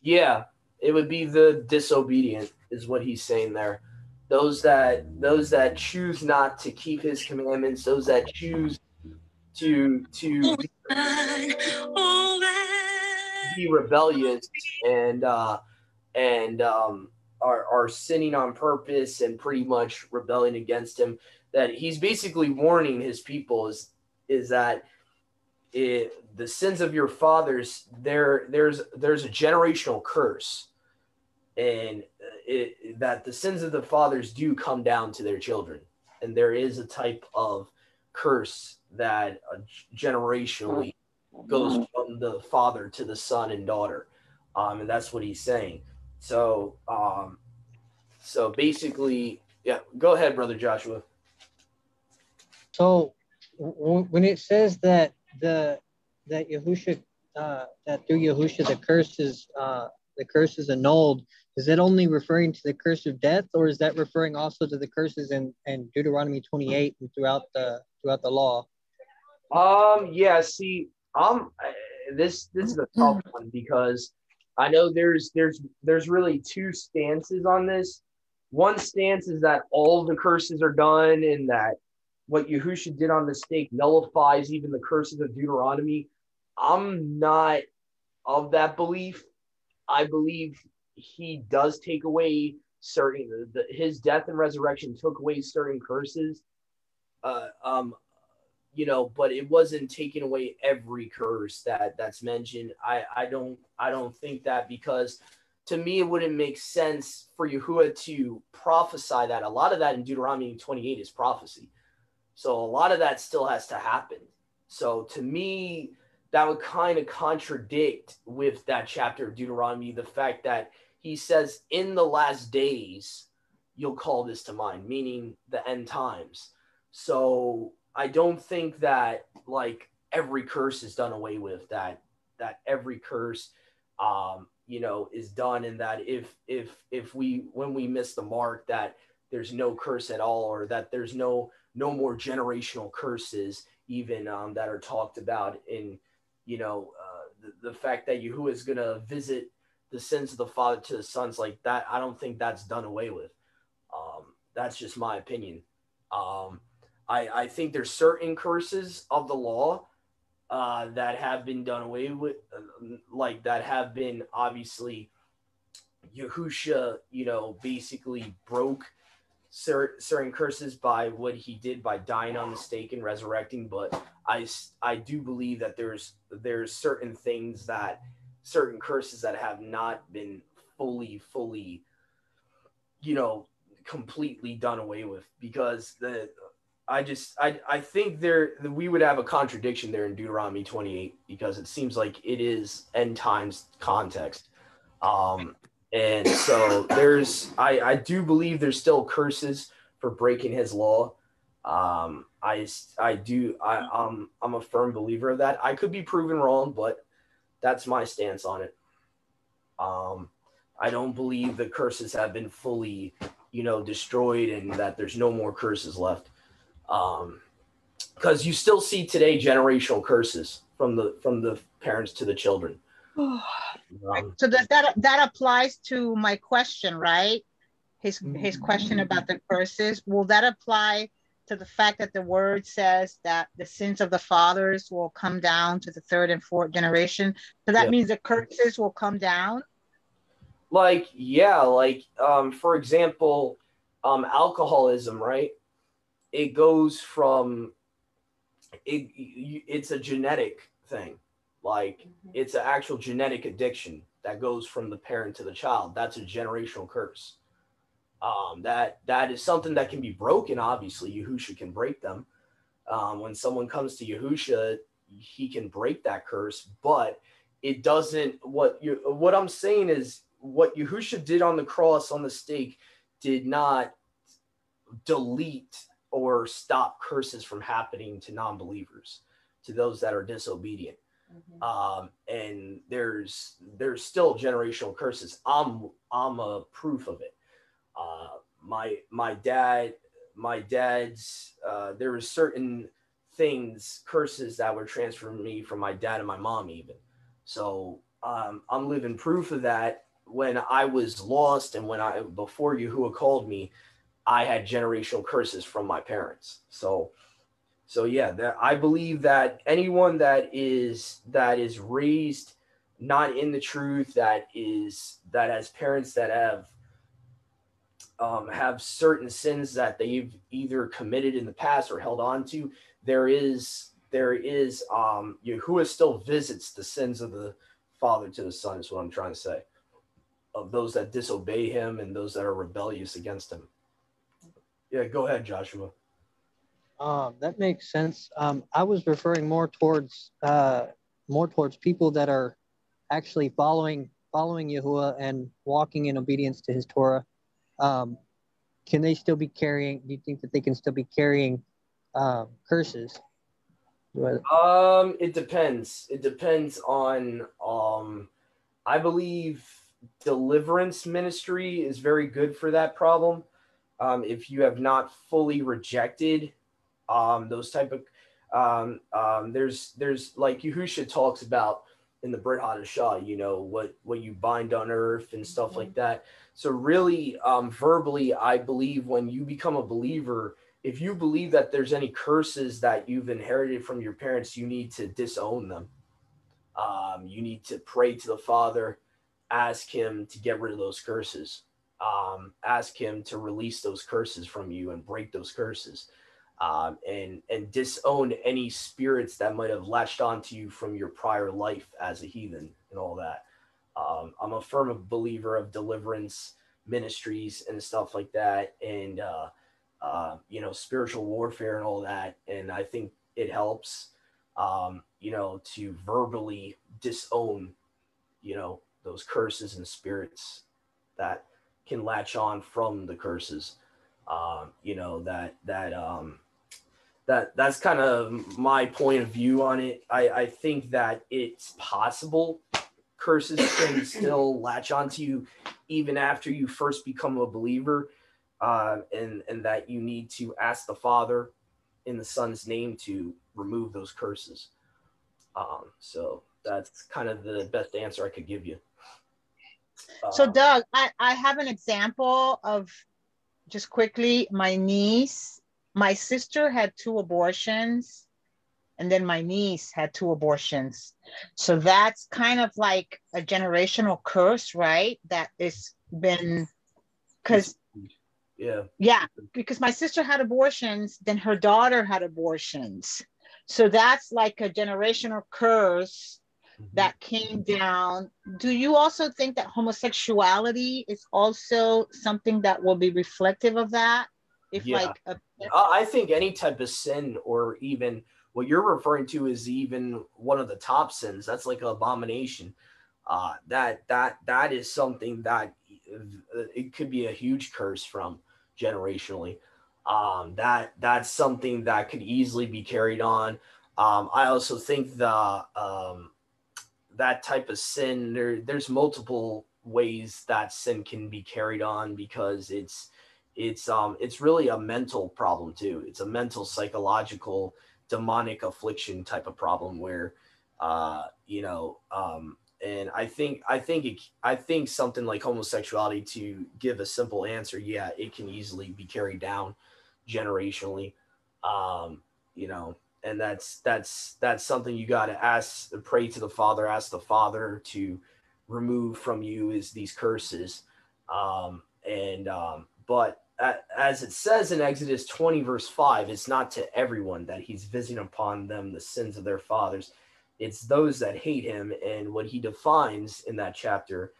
Yeah, it would be the disobedient, is what he's saying there. Those that choose not to keep his commandments, those that choose to be rebellious and are sinning on purpose and pretty much rebelling against him. That he's basically warning his people is that the sins of your fathers, there's a generational curse, and that the sins of the fathers do come down to their children, and there is a type of curse that generationally goes from the father to the son and daughter, and that's what he's saying. So basically, yeah. Go ahead, Brother Joshua. So when it says that Yahusha, that through Yahusha the curse is annulled, is that only referring to the curse of death, or is that referring also to the curses in Deuteronomy 28 and throughout the law? Yeah. See, this is a tough one, because I know there's really two stances on this. One stance is that all the curses are done, and that what Yahusha did on the stake nullifies even the curses of Deuteronomy. I'm not of that belief. I believe he does take away certain, his death and resurrection took away certain curses. But it wasn't taking away every curse that's mentioned. I don't think that, because to me it wouldn't make sense for Yahuwah to prophesy that. A lot of that in Deuteronomy 28 is prophecy. So a lot of that still has to happen. So to me, that would kind of contradict with that chapter of Deuteronomy, the fact that he says, in the last days, you'll call this to mind, meaning the end times. So I don't think that like every curse is done away with, that every curse, is done, and that if when we miss the mark, that there's no curse at all, or that there's no more generational curses even that are talked about in, the fact that Yahuwah is going to visit the sins of the father to the sons like that. I don't think that's done away with. That's just my opinion. I think there's certain curses of the law that have been done away with, like that have been obviously Yahusha, basically broke certain curses by what he did by dying on the stake and resurrecting. But I do believe that there's certain things, that certain curses that have not been fully, completely done away with, because I think we would have a contradiction there in Deuteronomy 28, because it seems like it is end times context. And so I do believe there's still curses for breaking his law. I'm a firm believer of that. I could be proven wrong, but that's my stance on it. I don't believe the curses have been fully, destroyed and that there's no more curses left. Because you still see today generational curses from the parents to the children. So that applies to my question, right? His question about the curses. Will that apply to the fact that the word says that the sins of the fathers will come down to the third and fourth generation? So that means the curses will come down? For example, alcoholism, right? It goes from it's a genetic thing. It's an actual genetic addiction that goes from the parent to the child. That's a generational curse. That is something that can be broken. Obviously, Yahusha can break them. When someone comes to Yahusha, he can break that curse, but it doesn't. What I'm saying is what Yahusha did on the cross, on the stake, did not delete or stop curses from happening to non-believers, to those that are disobedient. And there's still generational curses. I'm a proof of it. My dad's there were certain curses that were transferred to me from my dad and my mom even. So I'm living proof of that. When I was lost and before Yahuwah called me, I had generational curses from my parents. So yeah, I believe that anyone that is raised not in the truth, that has parents that have certain sins that they've either committed in the past or held on to, Yahuwah still visits the sins of the father to the son, is what I'm trying to say, of those that disobey him and those that are rebellious against him. Yeah, go ahead, Joshua. That makes sense. I was referring more towards people that are actually following Yahuwah and walking in obedience to his Torah. Can they still be carrying? Do you think that they can still be carrying curses? It depends. It depends on. I believe deliverance ministry is very good for that problem. If you have not fully rejected those type of there's like Yahusha talks about in the Brit Hadashah, what you bind on earth and stuff like that. So really, verbally, I believe when you become a believer, if you believe that there's any curses that you've inherited from your parents, you need to disown them. You need to pray to the Father, ask him to get rid of those curses. Ask him to release those curses from you and break those curses. And disown any spirits that might have latched onto you from your prior life as a heathen and all that. I'm a firm believer of deliverance ministries and stuff like that, and spiritual warfare and all that. And I think it helps, to verbally disown, those curses and spirits that can latch on from the curses. That's kind of my point of view on it. I think that it's possible curses can still latch onto you even after you first become a believer, and that you need to ask the Father in the Son's name to remove those curses. So that's kind of the best answer I could give you. So Doug, I have an example of, just quickly, my sister had 2 abortions, and then my niece had 2 abortions. So that's kind of like a generational curse, right? That it's been, because my sister had abortions, then her daughter had abortions. So that's like a generational curse that came down. Do you also think that homosexuality is also something that will be reflective of that? I think any type of sin, or even what you're referring to is even one of the top sins. That's like an abomination. That is something that it could be a huge curse from generationally. That's something that could easily be carried on. I also think that type of sin, there's multiple ways that sin can be carried on, because it's really a mental problem too. It's a mental, psychological, demonic affliction type of problem where and I think something like homosexuality, to give a simple answer, yeah, it can easily be carried down generationally. um and that's something you got to pray to the Father, ask the Father to remove from you is these curses. And But as it says in Exodus 20 verse 5, it's not to everyone that he's visiting upon them the sins of their fathers. It's those that hate him, and what he defines in that chapter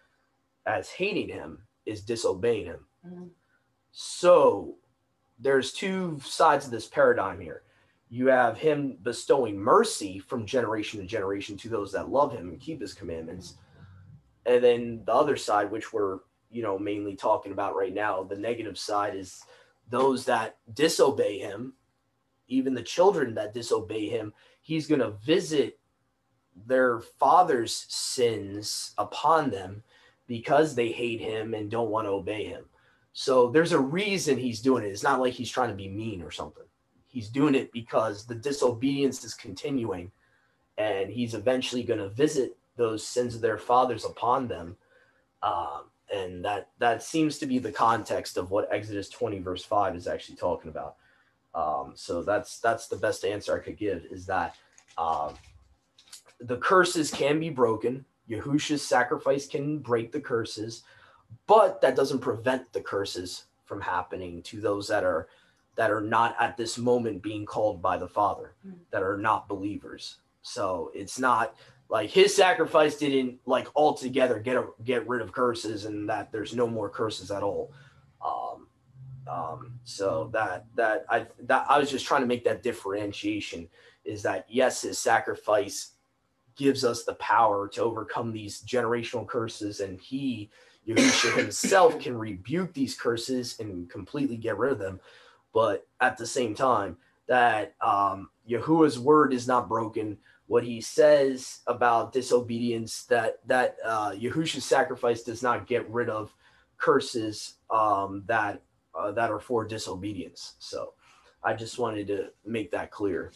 as hating him is disobeying him. Mm-hmm. So there's two sides of this paradigm here. You have him bestowing mercy from generation to generation to those that love him and keep his commandments. And then the other side, which we're, mainly talking about right now, the negative side, is those that disobey him, even the children that disobey him, he's going to visit their father's sins upon them because they hate him and don't want to obey him. So there's a reason he's doing it. It's not like he's trying to be mean or something. He's doing it because the disobedience is continuing, and he's eventually going to visit those sins of their fathers upon them. And that seems to be the context of what Exodus 20 verse 5 is actually talking about. So that's the best answer I could give, is that the curses can be broken. Yahusha's sacrifice can break the curses, but that doesn't prevent the curses from happening to those that are not at this moment being called by the Father, that are not believers. So it's not like his sacrifice didn't like altogether get rid of curses, and that there's no more curses at all. So that I was just trying to make that differentiation, is that yes, his sacrifice gives us the power to overcome these generational curses, and Yahusha himself can rebuke these curses and completely get rid of them. But at the same time, that Yahuwah's word is not broken. What he says about disobedience, that Yahusha's sacrifice does not get rid of curses that are for disobedience. So I just wanted to make that clear.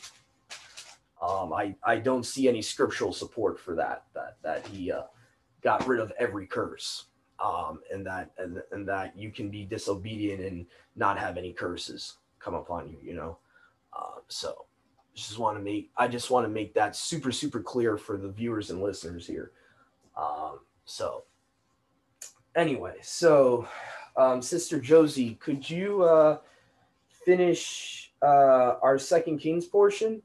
I don't see any scriptural support for that he got rid of every curse, and that you can be disobedient and not have any curses come upon you. So I just want to make that super, super clear for the viewers and listeners here. So anyway, Sister Josie, could you finish our 2 Kings portion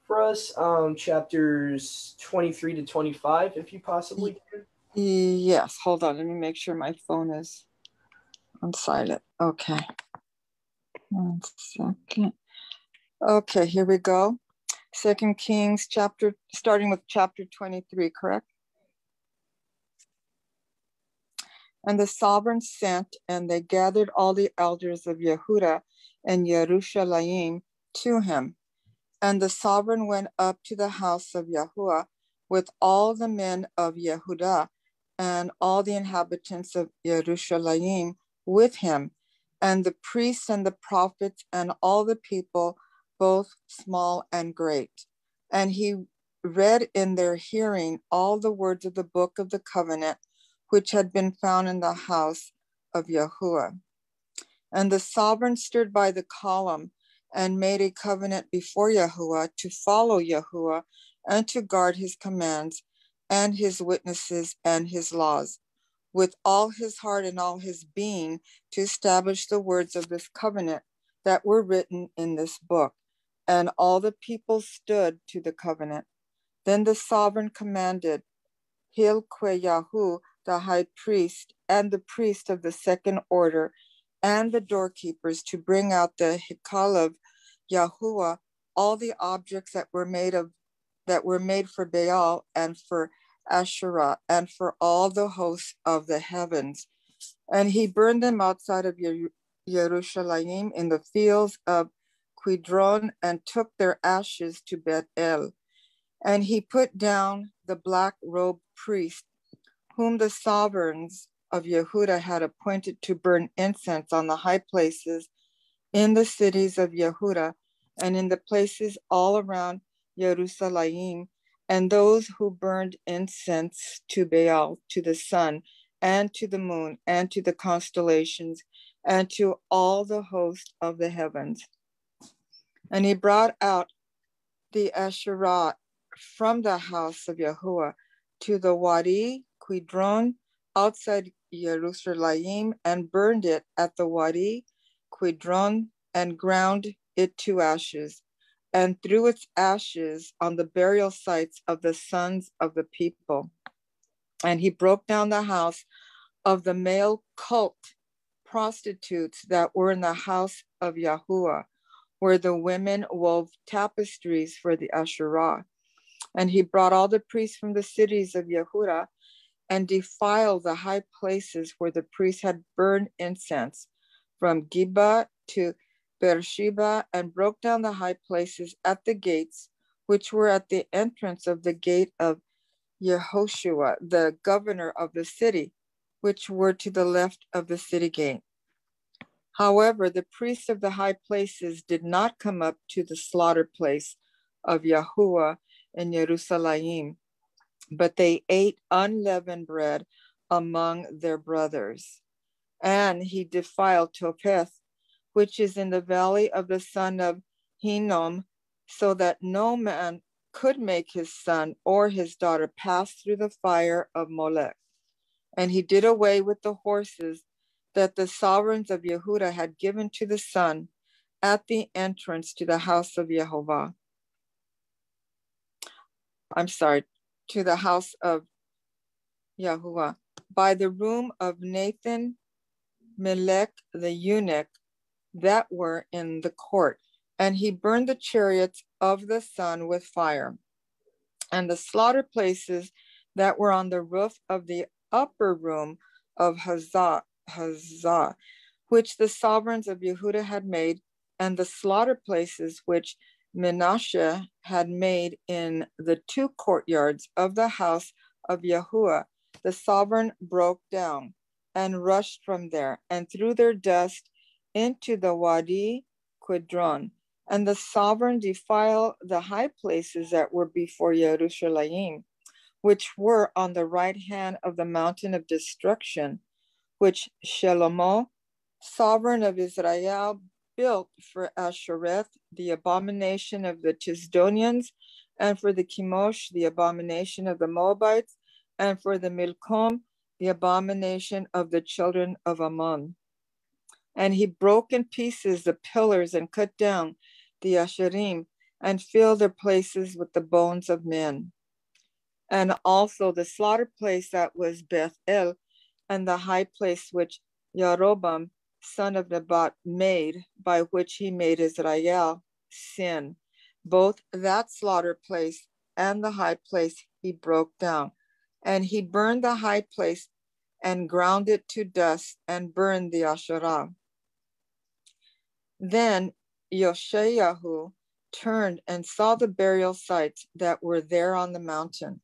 for us, chapters 23 to 25, if you possibly can? Yes, hold on. Let me make sure my phone is on silent. Okay. 1 second. Okay, here we go. 2 Kings starting with chapter 23, correct? And the sovereign sent, and they gathered all the elders of Yehudah and Yerushalayim to him. And the sovereign went up to the house of Yahuwah with all the men of Yehudah and all the inhabitants of Yerushalayim with him, and the priests and the prophets and all the people, both small and great. And he read in their hearing all the words of the book of the covenant, which had been found in the house of Yahuwah. And the sovereign stood by the column and made a covenant before Yahuwah to follow Yahuwah and to guard his commands and his witnesses and his laws with all his heart and all his being, to establish the words of this covenant that were written in this book. And all the people stood to the covenant. Then the sovereign commanded Hilkiyahu, the high priest, and the priest of the second order, and the doorkeepers, to bring out the Hikal of Yahuwah, all the objects that were made for Baal and for Asherah, and for all the hosts of the heavens. And he burned them outside of Yerushalayim in the fields of Quidron, and took their ashes to Beth El. And he put down the black-robed priest, whom the sovereigns of Yehuda had appointed to burn incense on the high places in the cities of Yehuda and in the places all around Jerusalem, and those who burned incense to Baal, to the sun, and to the moon, and to the constellations, and to all the host of the heavens. And he brought out the Asherah from the house of Yahuwah to the Wadi Quidron outside Jerusalem, and burned it at the Wadi Quidron, and ground it to ashes, and threw its ashes on the burial sites of the sons of the people. And he broke down the house of the male cult prostitutes that were in the house of Yahuwah, where the women wove tapestries for the Asherah. And he brought all the priests from the cities of Yehuda and defiled the high places where the priests had burned incense, from Geba to Beersheba, and broke down the high places at the gates, which were at the entrance of the gate of Yehoshua, the governor of the city, which were to the left of the city gate. However, the priests of the high places did not come up to the slaughter place of Yahuwah in Jerusalem, but they ate unleavened bread among their brothers. And he defiled Topheth, which is in the valley of the son of Hinnom, so that no man could make his son or his daughter pass through the fire of Molech. And he did away with the horses that the sovereigns of Yehuda had given to the sun at the entrance to the house of Yehovah. To the house of Yahuwah, by the room of Nathan Melech the eunuch that were in the court. And he burned the chariots of the sun with fire, and the slaughter places that were on the roof of the upper room of Hazah, which the sovereigns of Yehuda had made, and the slaughter places which Menashe had made in the two courtyards of the house of Yahuwah, the sovereign broke down and rushed from there, and threw their dust into the Wadi Quidron. And the sovereign defiled the high places that were before Jerusalem, which were on the right hand of the mountain of destruction, which Shlomo, sovereign of Israel, built for Ashereth, the abomination of the Tisdonians, and for the Chemosh, the abomination of the Moabites, and for the Milcom, the abomination of the children of Ammon. And he broke in pieces the pillars and cut down the Asherim, and filled their places with the bones of men. And also the slaughter place that was Beth El, and the high place which Jeroboam, son of Nebat, made, by which he made Israel sin. Both that slaughter place and the high place he broke down. And he burned the high place and ground it to dust, and burned the Asherah. Then Yosheyahu turned and saw the burial sites that were there on the mountain.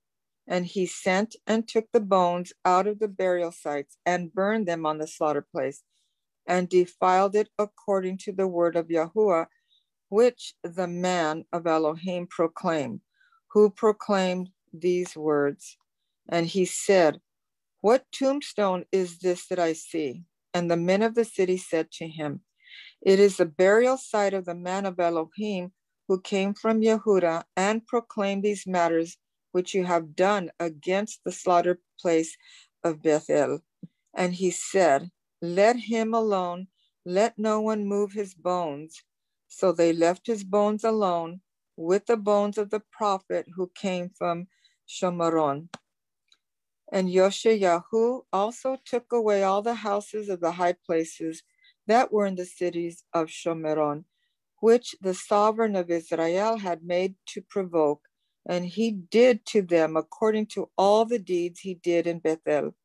And he sent and took the bones out of the burial sites and burned them on the slaughter place, and defiled it according to the word of Yahuwah, which the man of Elohim proclaimed, who proclaimed these words. And he said, "What tombstone is this that I see?" And the men of the city said to him, "It is the burial site of the man of Elohim who came from Yehuda and proclaimed these matters which you have done against the slaughter place of Bethel." And he said, "Let him alone, let no one move his bones." So they left his bones alone with the bones of the prophet who came from Shomaron. And Yosheyahu also took away all the houses of the high places that were in the cities of Shomeron, which the sovereign of Israel had made to provoke, and he did to them according to all the deeds he did in Bethel.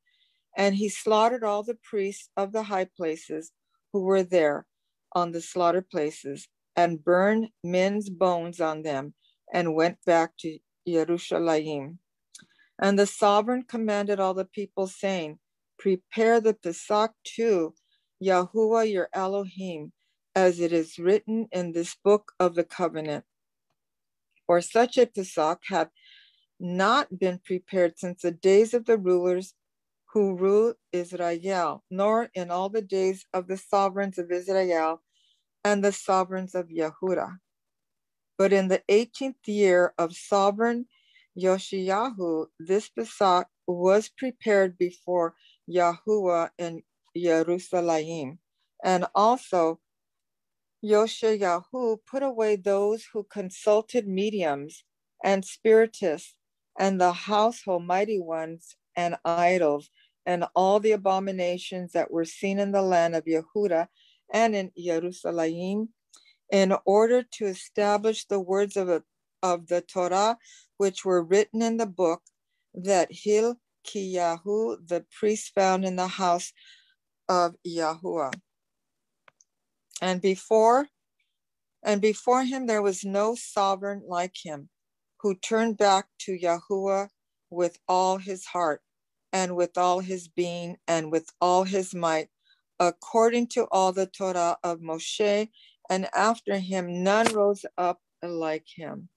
And he slaughtered all the priests of the high places who were there on the slaughter places, and burned men's bones on them, and went back to Jerusalem. And the sovereign commanded all the people, saying, prepare the Pesach to Yahuwah your Elohim, as it is written in this book of the covenant. For such a Pesach had not been prepared since the days of the rulers who ruled Israel, nor in all the days of the sovereigns of Israel and the sovereigns of Yehudah. But in the 18th year of sovereign Yoshiyahu, this Pesach was prepared before Yahuwah in Jerusalem. And also Yoshiyahu put away those who consulted mediums and spiritists and the household mighty ones and idols and all the abominations that were seen in the land of Yehudah and in Jerusalem, in order to establish the words of the Torah, which were written in the book that Hilkiyahu, the priest, found in the house of Yahuwah. And before him there was no sovereign like him, who turned back to Yahuwah with all his heart, and with all his being, and with all his might, according to all the Torah of Moshe, and after him none rose up like him.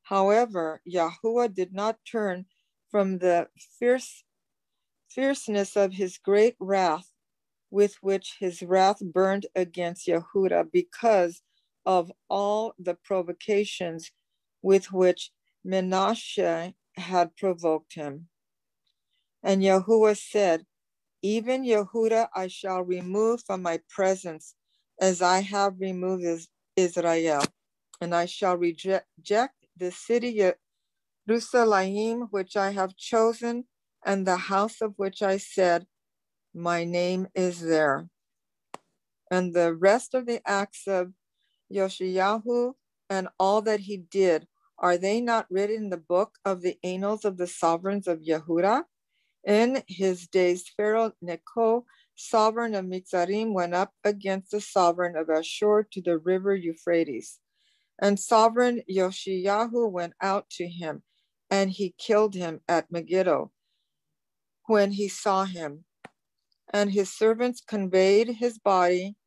However, Yahuwah did not turn from the fierceness of his great wrath, with which his wrath burned against Yehudah, because of all the provocations with which Menashe had provoked him. And Yahuwah said, even Yehudah I shall remove from my presence, as I have removed Israel, and I shall reject the city Jerusalem, which I have chosen, and the house of which I said, my name is there. And the rest of the acts of Yoshiyahu and all that he did, are they not written in the book of the annals of the sovereigns of Yehudah? In his days, Pharaoh Necho, sovereign of Mitzrayim, went up against the sovereign of Ashur to the river Euphrates. And sovereign Yoshiyahu went out to him, and he killed him at Megiddo when he saw him. And his servants conveyed his body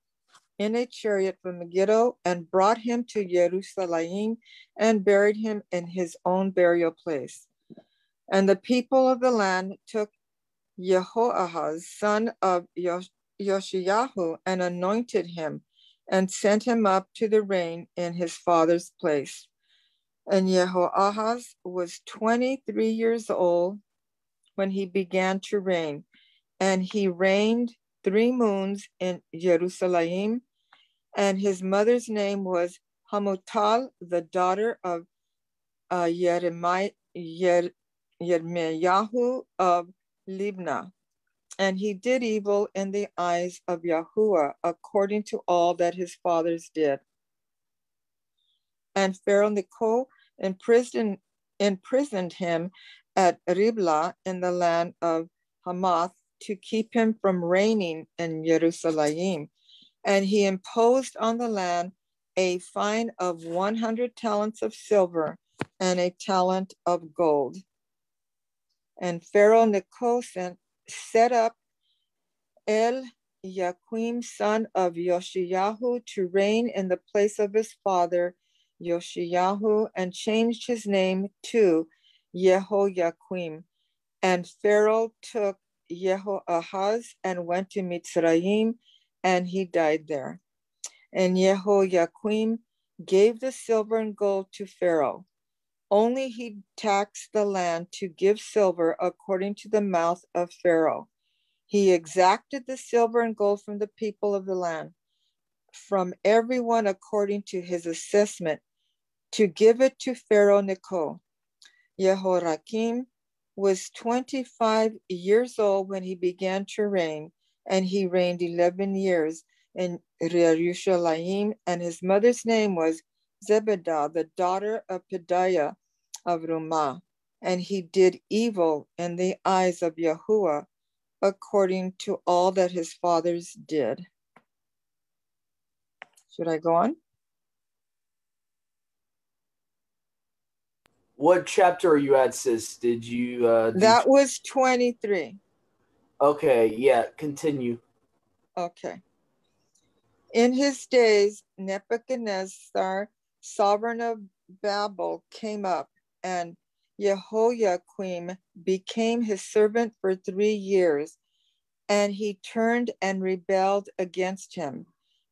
in a chariot from Megiddo and brought him to Jerusalem and buried him in his own burial place. And the people of the land took Jehoahaz, son of Yoshiyahu, and anointed him and sent him up to the reign in his father's place. And Jehoahaz was 23 years old when he began to reign, and he reigned 3 moons in Jerusalem, and his mother's name was Hamutal, the daughter of Yirmiyahu of Libnah. And he did evil in the eyes of Yahuwah, according to all that his fathers did. And Pharaoh Necho imprisoned him at Riblah in the land of Hamath to keep him from reigning in Jerusalem. And he imposed on the land a fine of 100 talents of silver and a talent of gold. And Pharaoh Necho set up Eliakim, son of Yoshiyahu, to reign in the place of his father Yoshiyahu, and changed his name to Yehoiakim. And Pharaoh took Jehoahaz and went to Mitzrayim, and he died there. And Yehoiakim gave the silver and gold to Pharaoh. Only he taxed the land to give silver according to the mouth of Pharaoh. He exacted the silver and gold from the people of the land, from everyone according to his assessment, to give it to Pharaoh Necho. Yehoiakim was 25 years old when he began to reign, and he reigned 11 years in Jerusalem, and his mother's name was Zebedah, the daughter of Pedaiah of Rumah. And he did evil in the eyes of Yahuwah, according to all that his fathers did. Should I go on? What chapter are you at, sis? Did you That was 23. Okay, yeah, continue. Okay. In his days, Nebuchadnezzar, sovereign of Babel, came up, and Jehoiakim became his servant for 3 years, and he turned and rebelled against him.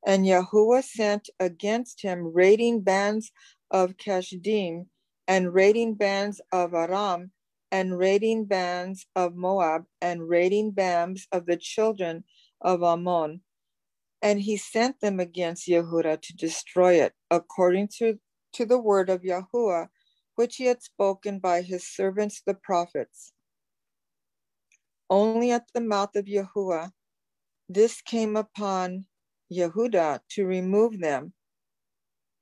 And Yahuwah sent against him raiding bands of Kasdim, and raiding bands of Aram, and raiding bands of Moab, and raiding bands of the children of Ammon. And he sent them against Yehudah to destroy it, according to the word of Yahuwah, which he had spoken by his servants the prophets. Only at the mouth of Yahuwah this came upon Yehudah to remove them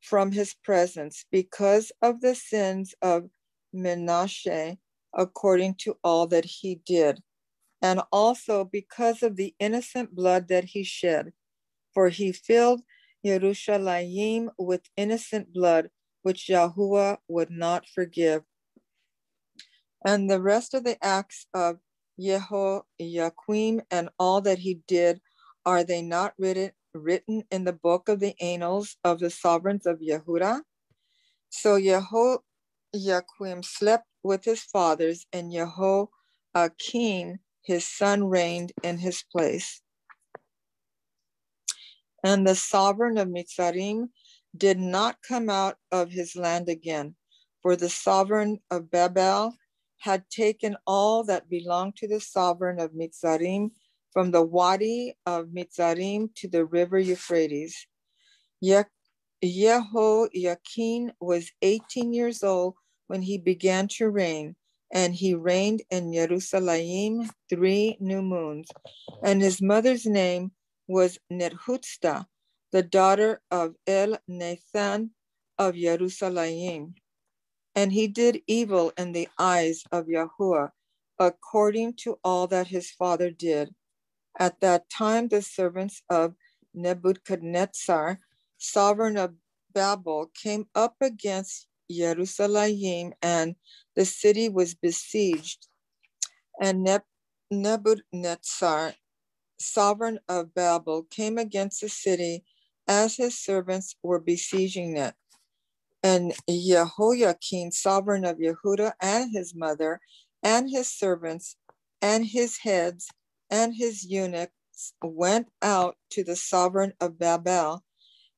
from his presence because of the sins of Menashe, according to all that he did, and also because of the innocent blood that he shed. For he filled Yerushalayim with innocent blood, which Yahuwah would not forgive. And the rest of the acts of Jehoiakim and all that he did, are they not written in the book of the annals of the sovereigns of Yehudah? So Jehoiakim slept with his fathers, and Jehoiakim his son reigned in his place. And the sovereign of Mitzrayim did not come out of his land again, for the sovereign of Babel had taken all that belonged to the sovereign of Mitzrayim, from the Wadi of Mitzrayim to the river Euphrates. Jehoiakim was 18 years old when he began to reign, and he reigned in Jerusalem 3 new moons. And his mother's name was Nehushta, the daughter of El-Nathan of Jerusalem. And he did evil in the eyes of Yahuwah, according to all that his father did. At that time, the servants of Nebuchadnezzar, sovereign of Babel, came up against Jerusalem, and the city was besieged. And Nebuchadnezzar, sovereign of Babel, came against the city as his servants were besieging it. And Jehoiakim, sovereign of Yehudah, and his mother, and his servants, and his heads, and his eunuchs went out to the sovereign of Babel.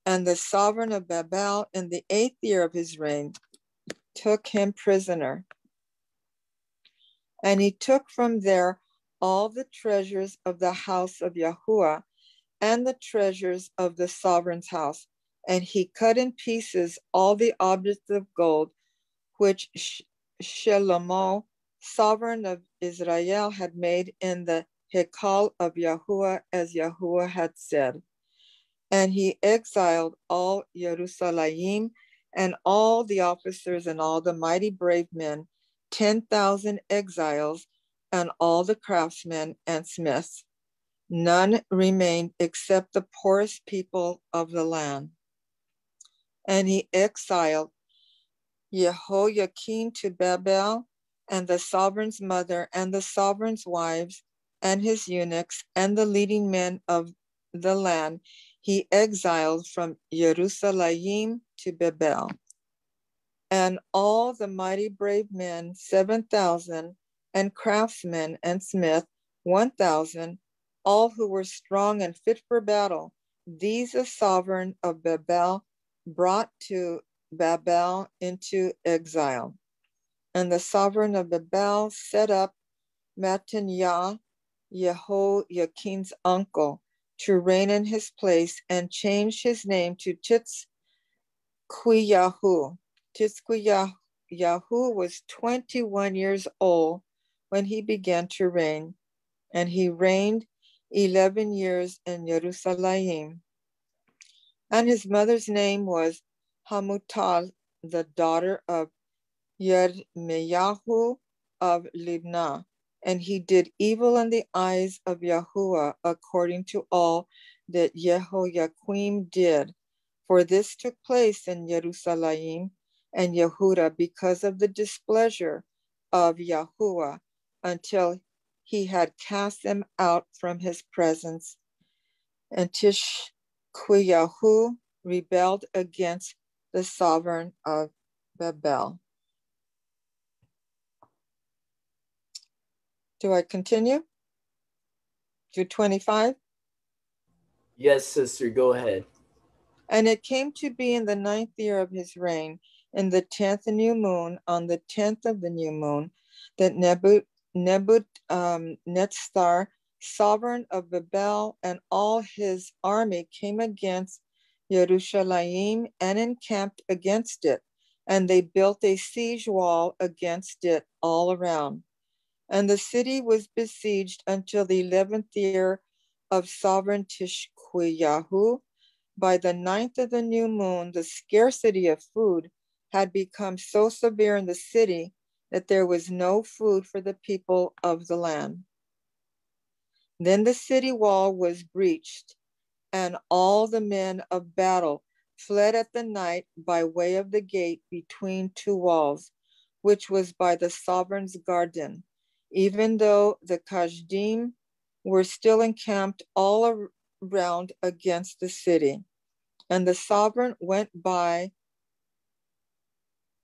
And the sovereign of Babel, in the 8th year of his reign, took him prisoner. And he took from there all the treasures of the house of Yahuwah, and the treasures of the sovereign's house. And he cut in pieces all the objects of gold which Shlomo, sovereign of Israel, had made in the Hekal of Yahuwah, as Yahuwah had said. And he exiled all Jerusalem, and all the officers, and all the mighty brave men, 10,000 exiles, and all the craftsmen and smiths. None remained except the poorest people of the land. And he exiled Jehoiakim to Babel, and the sovereign's mother, and the sovereign's wives, and his eunuchs, and the leading men of the land. He exiled from Jerusalem to Babel. And all the mighty brave men, 7,000, and craftsmen and smith, 1,000, all who were strong and fit for battle, these the sovereign of Babel brought to Babel into exile. And the sovereign of Babel set up Mattaniah, Jehoiakim's uncle, to reign in his place, and changed his name to Tzidkiyahu. Tzidkiyahu was 21 years old when he began to reign, and he reigned 11 years in Jerusalem. And his mother's name was Hamutal, the daughter of Yirmeyahu of Libnah. and he did evil in the eyes of Yahuwah according to all that Jehoiakim did. For this took place in Jerusalem and Yehuda because of the displeasure of Yahuwah, until he had cast them out from his presence. And Tishkuyahu rebelled against the sovereign of Babel. Do I continue to 25? Yes, sister, go ahead. And it came to be in the 9th year of his reign, in the 10th new moon, on the 10th of the new moon, that Nebuchadnezzar, sovereign of Babel, and all his army came against Jerusalem and encamped against it. And they built a siege wall against it all around. And the city was besieged until the 11th year of sovereign Tishkuyahu. By the 9th of the new moon, the scarcity of food had become so severe in the city that there was no food for the people of the land. Then the city wall was breached, and all the men of battle fled at the night by way of the gate between two walls, which was by the sovereign's garden, even though the Kashdim were still encamped all around against the city. And the sovereign went by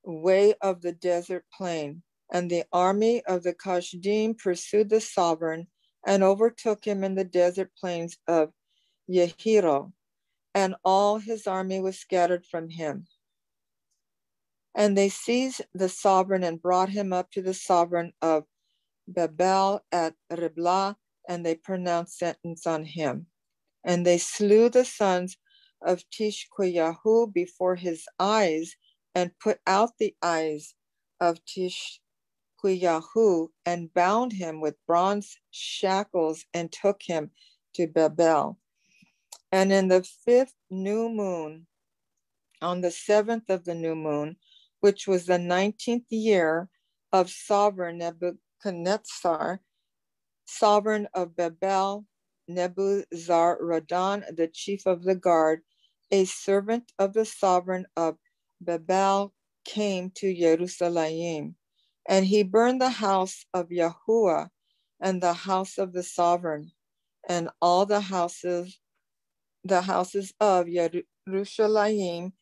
way of the desert plain, and the army of the Kashdim pursued the sovereign and overtook him in the desert plains of Yehiro, and all his army was scattered from him. And they seized the sovereign and brought him up to the sovereign of Babel at Riblah, and they pronounced sentence on him. And they slew the sons of Tishkuyahu before his eyes, and put out the eyes of Tishkuyahu, and bound him with bronze shackles, and took him to Babel. And in the 5th new moon, on the 7th of the new moon, which was the 19th year of sovereign Nebuchadnezzar, sovereign of Babel, Nebuzaradan, the chief of the guard, a servant of the sovereign of Babel, came to Jerusalem, and he burned the house of Yahuwah and the house of the sovereign, and all the houses of Jerusalem,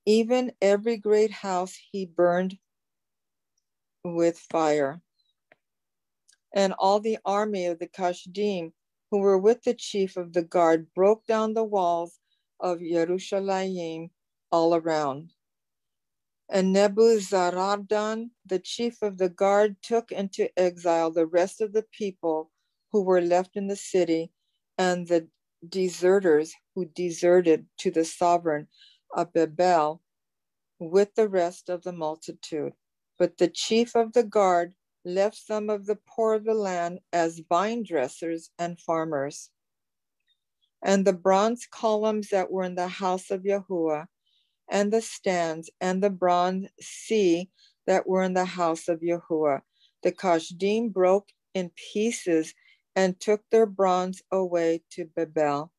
even every great house he burned with fire. And all the army of the Kashdim who were with the chief of the guard broke down the walls of Jerusalem all around. And Nebuzaradan, the chief of the guard, took into exile the rest of the people who were left in the city, and the deserters who deserted to the sovereign of Babel with the rest of the multitude. But the chief of the guard left some of the poor of the land as vine dressers and farmers. And the bronze columns that were in the house of Yahuwah, and the stands, and the bronze sea that were in the house of Yahuwah, the Kashdim broke in pieces and took their bronze away to Babel.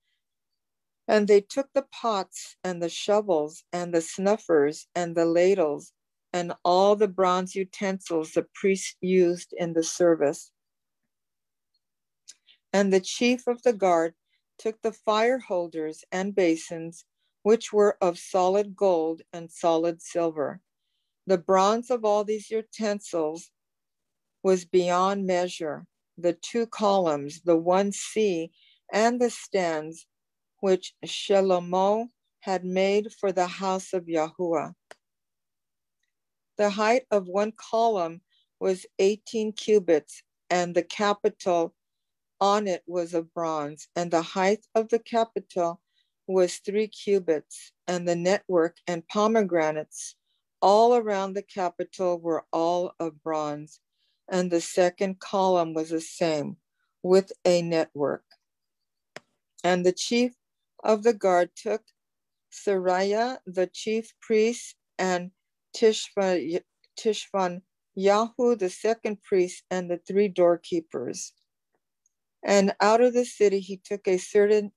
And they took the pots and the shovels and the snuffers and the ladles and all the bronze utensils the priests used in the service. And the chief of the guard took the fire holders and basins, which were of solid gold and solid silver. The bronze of all these utensils was beyond measure. The 2 columns, the 1 sea, and the stands, which Shelomo had made for the house of Yahuwah. The height of 1 column was 18 cubits, and the capital on it was of bronze, and the height of the capital was 3 cubits, and the network and pomegranates all around the capital were all of bronze, and the 2nd column was the same, with a network. And the chief of the guard took Sariah, the chief priest, and Tishvan Yahu the second priest, and the 3 doorkeepers. And out of the city he took a certain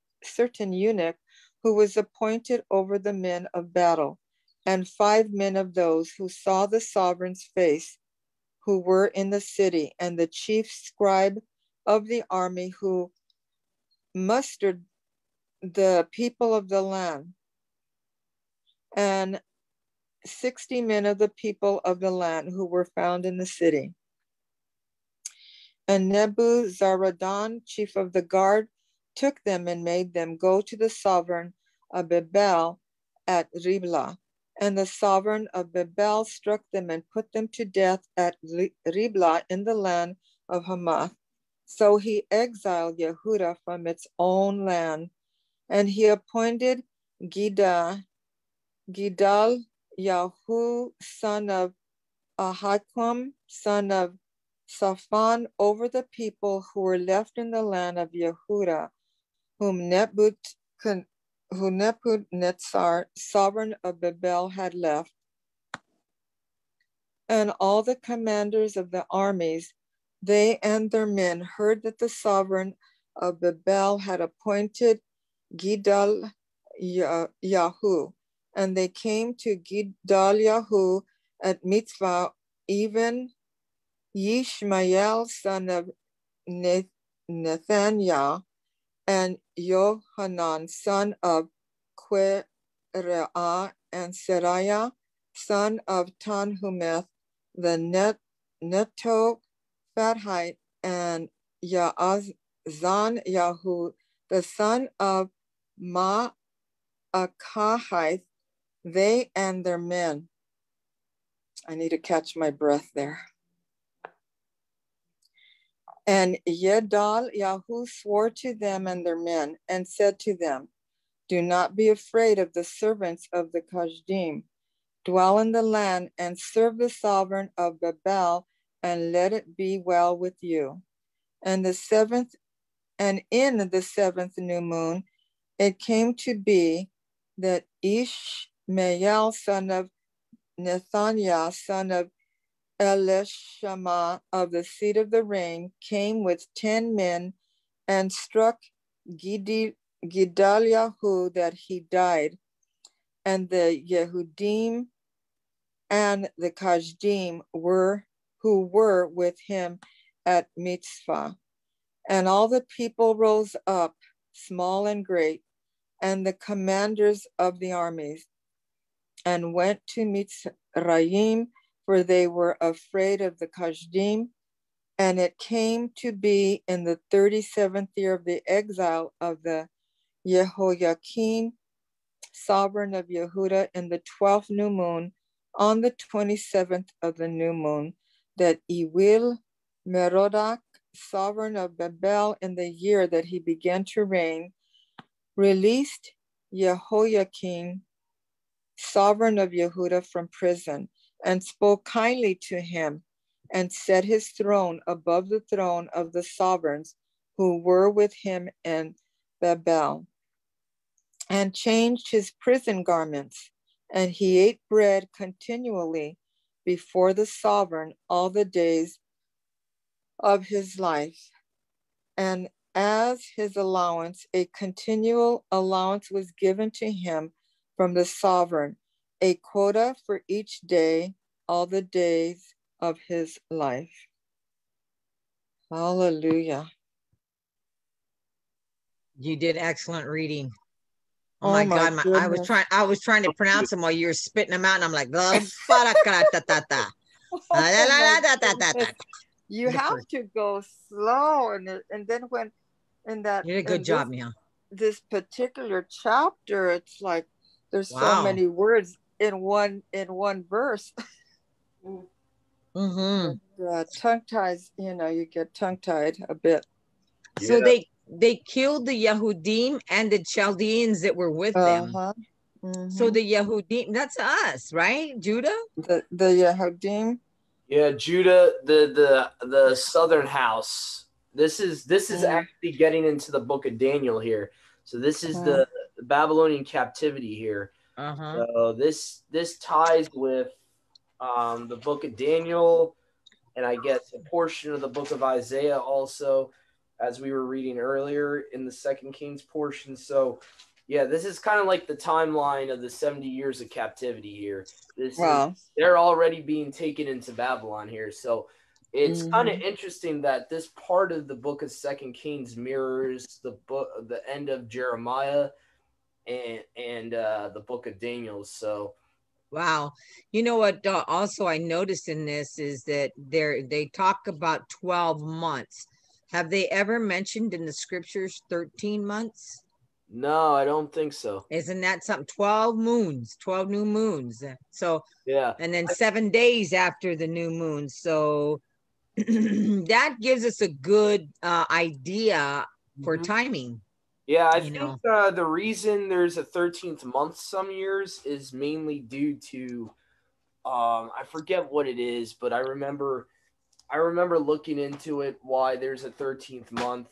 eunuch who was appointed over the men of battle, and 5 men of those who saw the sovereign's face, who were in the city, and the chief scribe of the army who mustered the people of the land, and 60 men of the people of the land who were found in the city. And Nebuzaradan, chief of the guard, took them and made them go to the sovereign of Babel at Riblah. And the sovereign of Babel struck them and put them to death at Riblah in the land of Hamath. So he exiled Yehuda from its own land, and he appointed Gidal Yahu, son of Ahikam, son of Safan, over the people who were left in the land of Yehuda, whom Nebuchadnezzar, sovereign of Babel, had left. And all the commanders of the armies, they and their men, heard that the sovereign of Babel had appointed Gidal Yahu, and they came to Gidal Yahu at Mitzvah, even Yishmael, son of Nethaniah, and Yohanan, son of Quereah, and Seraiah, son of Tanhumeth, the Netophathite, and Yaazan Yahu, the son of Ma'akahith, they and their men. I need to catch my breath there. And Yedal Yahu swore to them and their men, and said to them, do not be afraid of the servants of the Kashdim. Dwell in the land and serve the sovereign of Babel, and let it be well with you. And in the 7th new moon, it came to be that Ishmael, son of Nethaniah, son of Elishama, of the seed of the rain, came with 10 men and struck Gidaliahu, that he died. And the Yehudim and the Kashdim who were with him at Mitzvah. And all the people rose up, small and great, and the commanders of the armies, and went to Mitzrayim, for they were afraid of the Kashdim. And it came to be in the 37th year of the exile of the Yehoiakim, sovereign of Yehuda, in the 12th new moon, on the 27th of the new moon, that Ewil Merodach, sovereign of Babel, in the year that he began to reign, released Yehoiakim, sovereign of Yehuda, from prison, and spoke kindly to him, and set his throne above the throne of the sovereigns who were with him in Babel, and changed his prison garments. And he ate bread continually before the sovereign all the days of his life. And as his allowance, a continual allowance was given to him from the sovereign, a quota for each day, all the days of his life. Hallelujah. You did excellent reading. Oh, Oh my my God. I was trying to pronounce them while you were spitting them out, and I'm like, you have to go slow, and then when in that you did a good job, Mia. This particular chapter, it's like there's so many words in one verse. Tongue ties, you get tongue tied a bit. So they killed the Yehudim and the Chaldeans that were with them. So the Yehudim, that's us, right, Judah? The Yehudim. Yeah, Judah, the southern house. This is actually getting into the book of Daniel here. So this is the Babylonian captivity here. So this ties with the book of Daniel, and I guess a portion of the book of Isaiah also, as we were reading earlier in the Second Kings portion. So, yeah, this is kind of like the timeline of the 70 years of captivity here. They're already being taken into Babylon here. So it's kind of interesting that this part of the book of Second Kings mirrors the end of Jeremiah and the book of Daniel. So wow. You know what also I noticed in this is that they talk about 12 months. Have they ever mentioned in the scriptures 13 months? No, I don't think so. Isn't that something? 12 moons, 12 new moons. So yeah, and then 7 days after the new moon. So that gives us a good idea for timing. Yeah, I think the reason there's a 13th month some years is mainly due to I forget what it is, but I remember looking into it why there's a 13th month.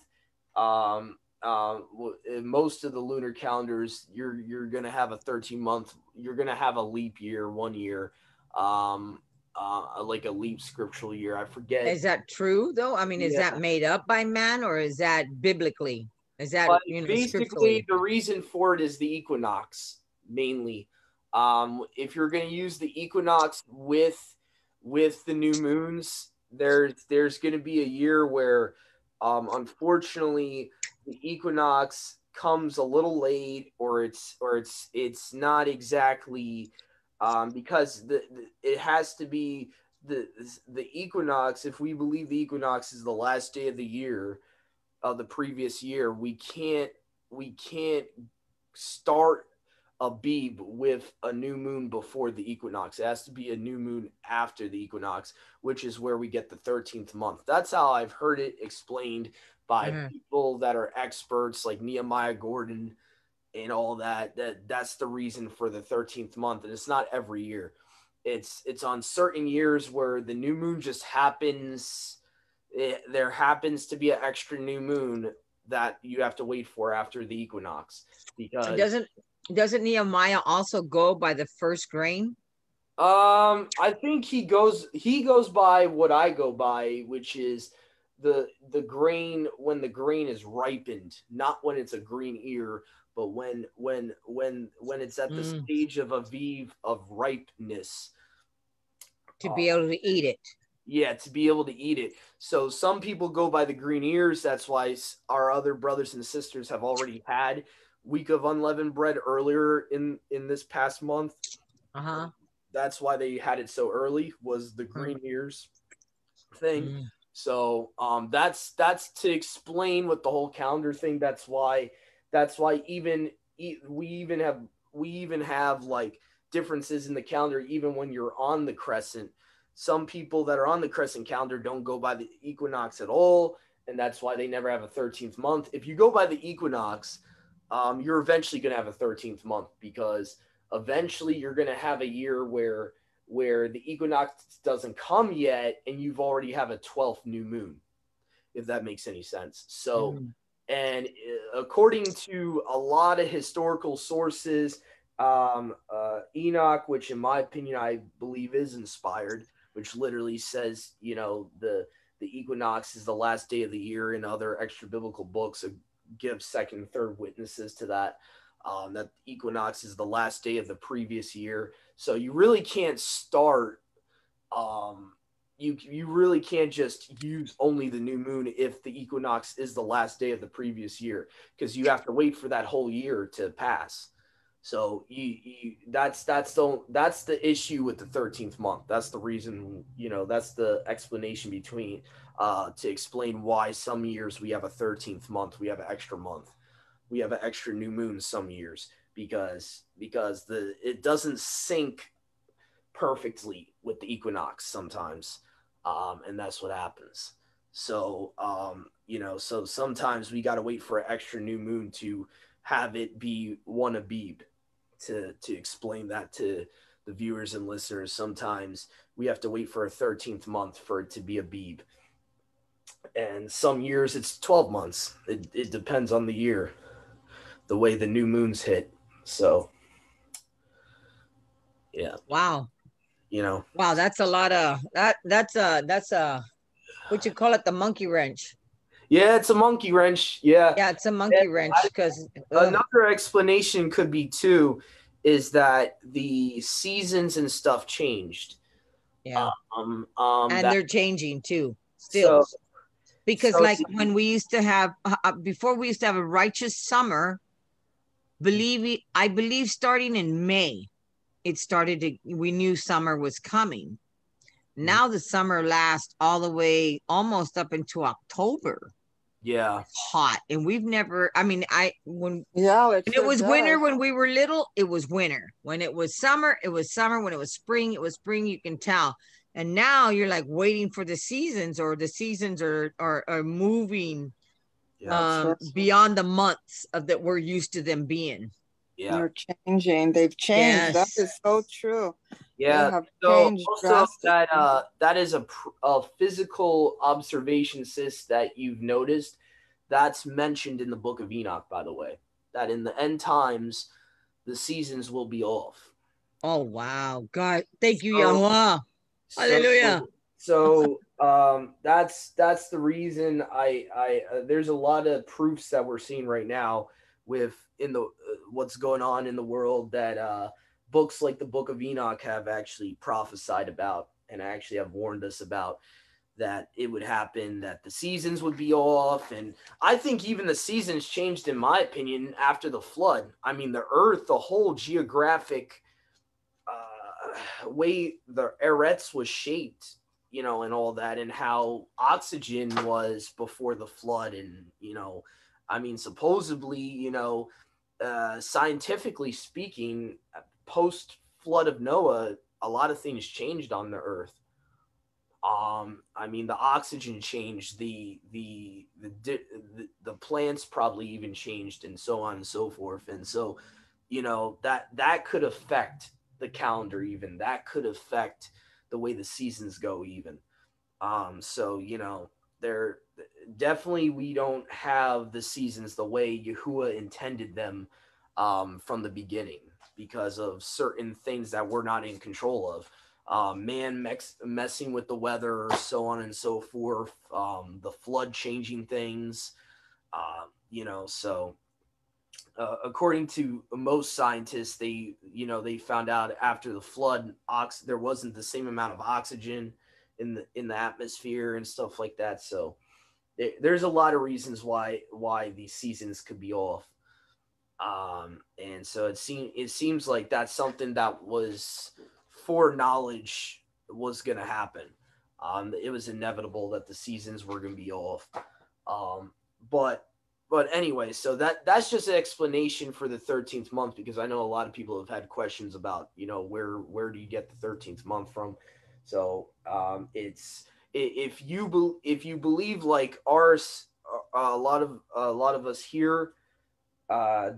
Most of the lunar calendars, you're gonna have a 13-month. You're gonna have a leap year 1 year, like a leap scriptural year. I forget. Is that true though? I mean, is that made up by man or is that biblically? Is that basically the reason for it is the equinox mainly. If you're gonna use the equinox with the new moons, there's gonna be a year where, unfortunately, the equinox comes a little late, or it's not exactly, because it has to be the equinox. If we believe the equinox is the last day of the year of the previous year, we can't start Abib with a new moon before the equinox. It has to be a new moon after the equinox, which is where we get the 13th month. That's how I've heard it explained by people that are experts like Nehemiah Gordon and all that. That's the reason for the 13th month. And it's not every year. It's on certain years where the new moon just happens. There happens to be an extra new moon that you have to wait for after the equinox. Because doesn't Nehemiah also go by the first grain? I think he goes by what I go by, which is the grain when the grain is ripened, not when it's a green ear, but when it's at the stage of Aviv of ripeness, to be able to eat it. Yeah, to be able to eat it. So some people go by the green ears. That's why our other brothers and sisters have already had week of unleavened bread earlier in this past month. That's why they had it so early, was the green ears thing. So that's to explain with the whole calendar thing. That's why we even have like differences in the calendar even when you're on the crescent. Some people that are on the crescent calendar don't go by the equinox at all, and that's why they never have a 13th month. If you go by the equinox, you're eventually going to have a 13th month, because eventually you're going to have a year where the equinox doesn't come yet and you've already have a 12th new moon, if that makes any sense. So, and according to a lot of historical sources, Enoch, which in my opinion I believe is inspired, which literally says, the equinox is the last day of the year, and other extra biblical books give second and third witnesses to that, that equinox is the last day of the previous year. So you really can't start, you really can't just use only the new moon if the equinox is the last day of the previous year, because you have to wait for that whole year to pass. So that's the issue with the 13th month. That's the reason, that's the explanation between, to explain why some years we have a 13th month, we have an extra month, we have an extra new moon some years, because it doesn't sync perfectly with the equinox sometimes, and that's what happens. So so sometimes we got to wait for an extra new moon to have it be one Abib. To explain that to the viewers and listeners, sometimes we have to wait for a 13th month for it to be Abib, and some years it's 12 months. It depends on the year, the way the new moons hit. So yeah. Wow. you know. Wow, that's a lot of that's a what you call it, the monkey wrench. Yeah, it's a monkey wrench. Yeah. Yeah, it's a monkey wrench because Another explanation could be too is that the seasons and stuff changed. yeah, and That, they're changing too still. so Because so like when we used to have before we used to have a righteous summer, I believe starting in May, it started to, we knew summer was coming. Now the summer lasts all the way almost up into October. yeah, Hot, and we've never, I mean, when it it sure was does. winter when we were little, it was winter. When it was summer, it was summer. When it was spring, it was spring. You can tell. And now you're like waiting for the seasons, or the seasons are moving yeah, beyond the months of that we're used to them being. yeah, They're changing. They've changed. That Yes. is so true. yeah. They have So changed also drastically. that is a physical observation, sis, that you've noticed. That's mentioned in the book of Enoch, by the way. That in the end times, the seasons will be off. Oh wow, God, thank you, So- Yahweh. Hallelujah. So that's the reason I there's a lot of proofs that we're seeing right now with in the what's going on in the world that books like the Book of Enoch have actually prophesied about and actually have warned us about, that it would happen, that the seasons would be off. And I think even the seasons changed, in my opinion, after the flood. I mean, the earth, the whole geographic way the Eretz was shaped, you know, and all that, and how oxygen was before the flood. And, you know, I mean, supposedly, you know, scientifically speaking, post flood of Noah, a lot of things changed on the earth. I mean, the oxygen changed, the plants probably even changed, and so on and so forth. And so, you know, that could affect the calendar, even that could affect the way the seasons go, even. So, you know, there definitely, we don't have the seasons the way Yahuwah intended them from the beginning, because of certain things that we're not in control of. Man messing with the weather, so on and so forth, the flood changing things, you know. So according to most scientists, they found out after the flood, there wasn't the same amount of oxygen in the atmosphere and stuff like that. So there's a lot of reasons why these seasons could be off. And so it seems like that's something that was foreknowledge was going to happen. It was inevitable that the seasons were going to be off. But anyway, so that's just an explanation for the 13th month, because I know a lot of people have had questions about, you know, where do you get the 13th month from? So it's if you believe like ours, a lot of us here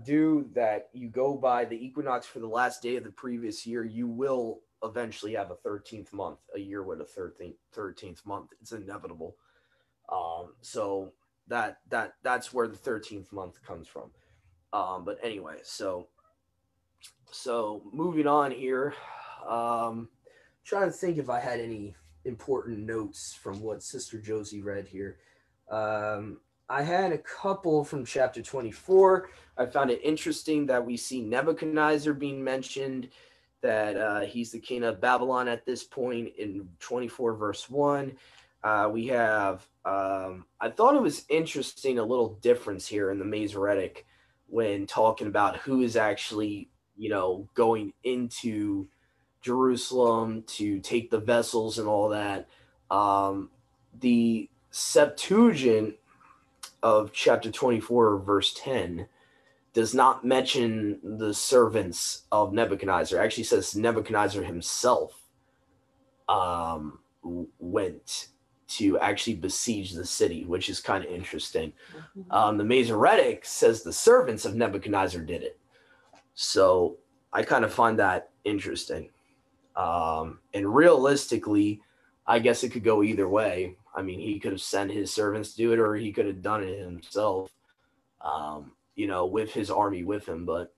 do, that you go by the equinox for the last day of the previous year, you will eventually have a 13th month, a year with a 13th month. It's inevitable. So that's where the 13th month comes from. But anyway, so moving on here, trying to think if I had any important notes from what Sister Josie read here. I had a couple from chapter 24. I found it interesting that we see Nebuchadnezzar being mentioned, that he's the king of Babylon at this point in 24 verse 1. We have, I thought it was interesting, a little difference here in the Masoretic when talking about who is actually, you know, going into Jerusalem to take the vessels and all that. The Septuagint of chapter 24, verse 10, does not mention the servants of Nebuchadnezzar. It actually says Nebuchadnezzar himself went to actually besiege the city, which is kind of interesting. The Masoretic says the servants of Nebuchadnezzar did it. So I kind of find that interesting. And realistically, I guess it could go either way. I mean, he could have sent his servants to do it, or he could have done it himself, you know, with his army with him. But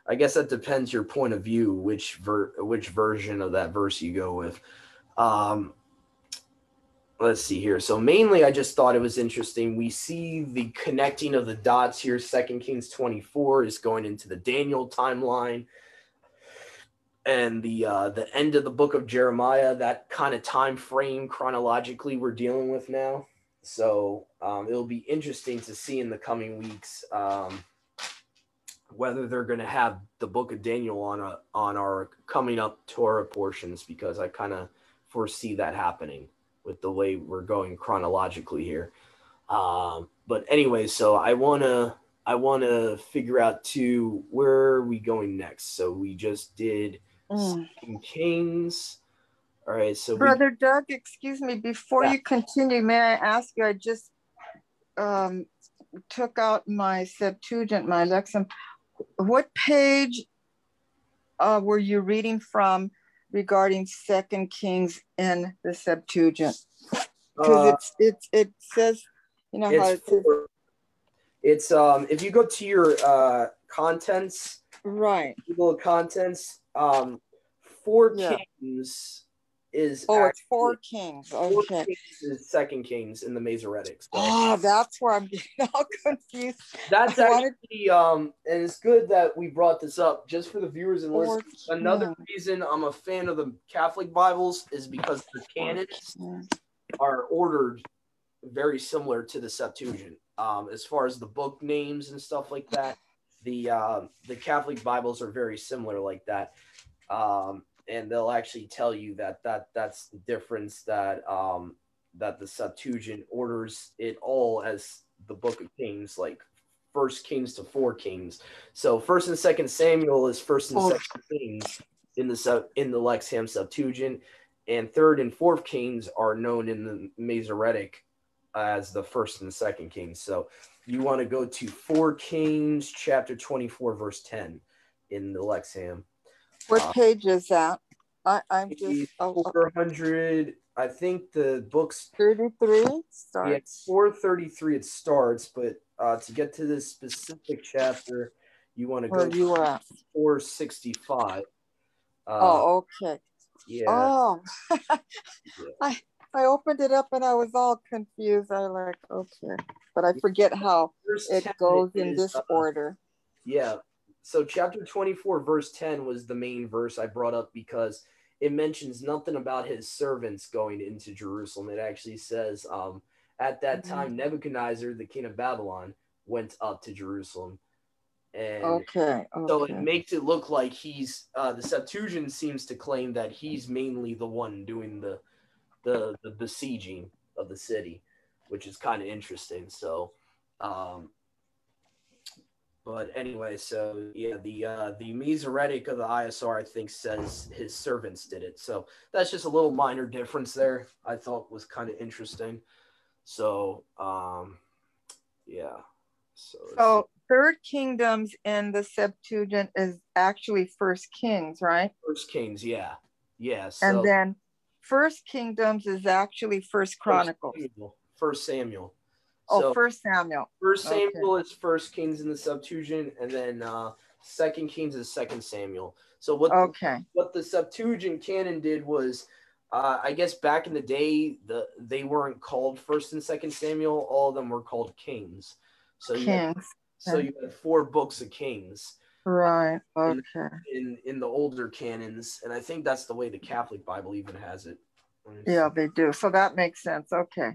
I guess that depends your point of view, which version of that verse you go with. Let's see here. So mainly I just thought it was interesting. We see the connecting of the dots here. 2 Kings 24 is going into the Daniel timeline. And the end of the book of Jeremiah, that kind of time frame chronologically we're dealing with now. So it'll be interesting to see in the coming weeks whether they're going to have the book of Daniel on our coming up Torah portions, because I kind of foresee that happening with the way we're going chronologically here. But anyway, so I want to figure out too, where are we going next? So we just did 2 Kings. All right, so Brother Doug, excuse me, before you continue, may I ask you, I just took out my Septuagint, my Lexham. What page were you reading from regarding 2 Kings in the Septuagint? Because it says, you know how it says. It's if you go to your contents, right? Google contents, 4 Kings is it's 4 Kings. Okay. 4 Kings is 2 Kings in the Masoretic. So. Oh, that's where I'm getting all confused. That's actually and it's good that we brought this up just for the viewers and listeners. Another reason I'm a fan of the Catholic Bibles is because the canons are ordered very similar to the Septuagint. As far as the book names and stuff like that, the Catholic Bibles are very similar like that. And they'll actually tell you that's the difference, that the Septuagint orders it all as the Book of Kings, like 1 Kings to 4 Kings. So 1 and 2 Samuel is 1 and 2 Kings in the Lexham Septuagint, and 3 and 4 Kings are known in the Masoretic as the 1 and 2 Kings. So you want to go to 4 Kings chapter 24 verse 10 in the Lexham. What page is that? I'm just 400. I think the book's 33 starts. Yeah, 433 it starts, but to get to this specific chapter, you want to go to 465. Okay. Yeah. Oh, I opened it up and I was all confused. I like, okay, but I forget how it goes in this order. Yeah. So chapter 24, verse 10 was the main verse I brought up because it mentions nothing about his servants going into Jerusalem. It actually says, at that time, Nebuchadnezzar, the king of Babylon, went up to Jerusalem. And so it makes it look like he's, the Septuagint seems to claim that he's mainly the one doing the besieging of the city, which is kind of interesting. So, but anyway, so yeah, the Masoretic of the ISR, I think, says his servants did it. So that's just a little minor difference there. I thought was kind of interesting. So, yeah. So 3rd Kingdoms in the Septuagint is actually 1 Kings, right? 1 Kings, yeah. Yeah. So, and then 1 Kingdoms is actually 1 Chronicles. 1 Samuel. So, 1 Samuel. 1 Samuel is 1 Kings in the Septuagint, and then 2 Kings is 2 Samuel. So what the Septuagint canon did was, I guess back in the day, they weren't called 1 and 2 Samuel. All of them were called Kings. So you had 4 books of Kings. Right. Okay. In the older canons, and I think that's the way the Catholic Bible even has it. Yeah, they do. So that makes sense. Okay.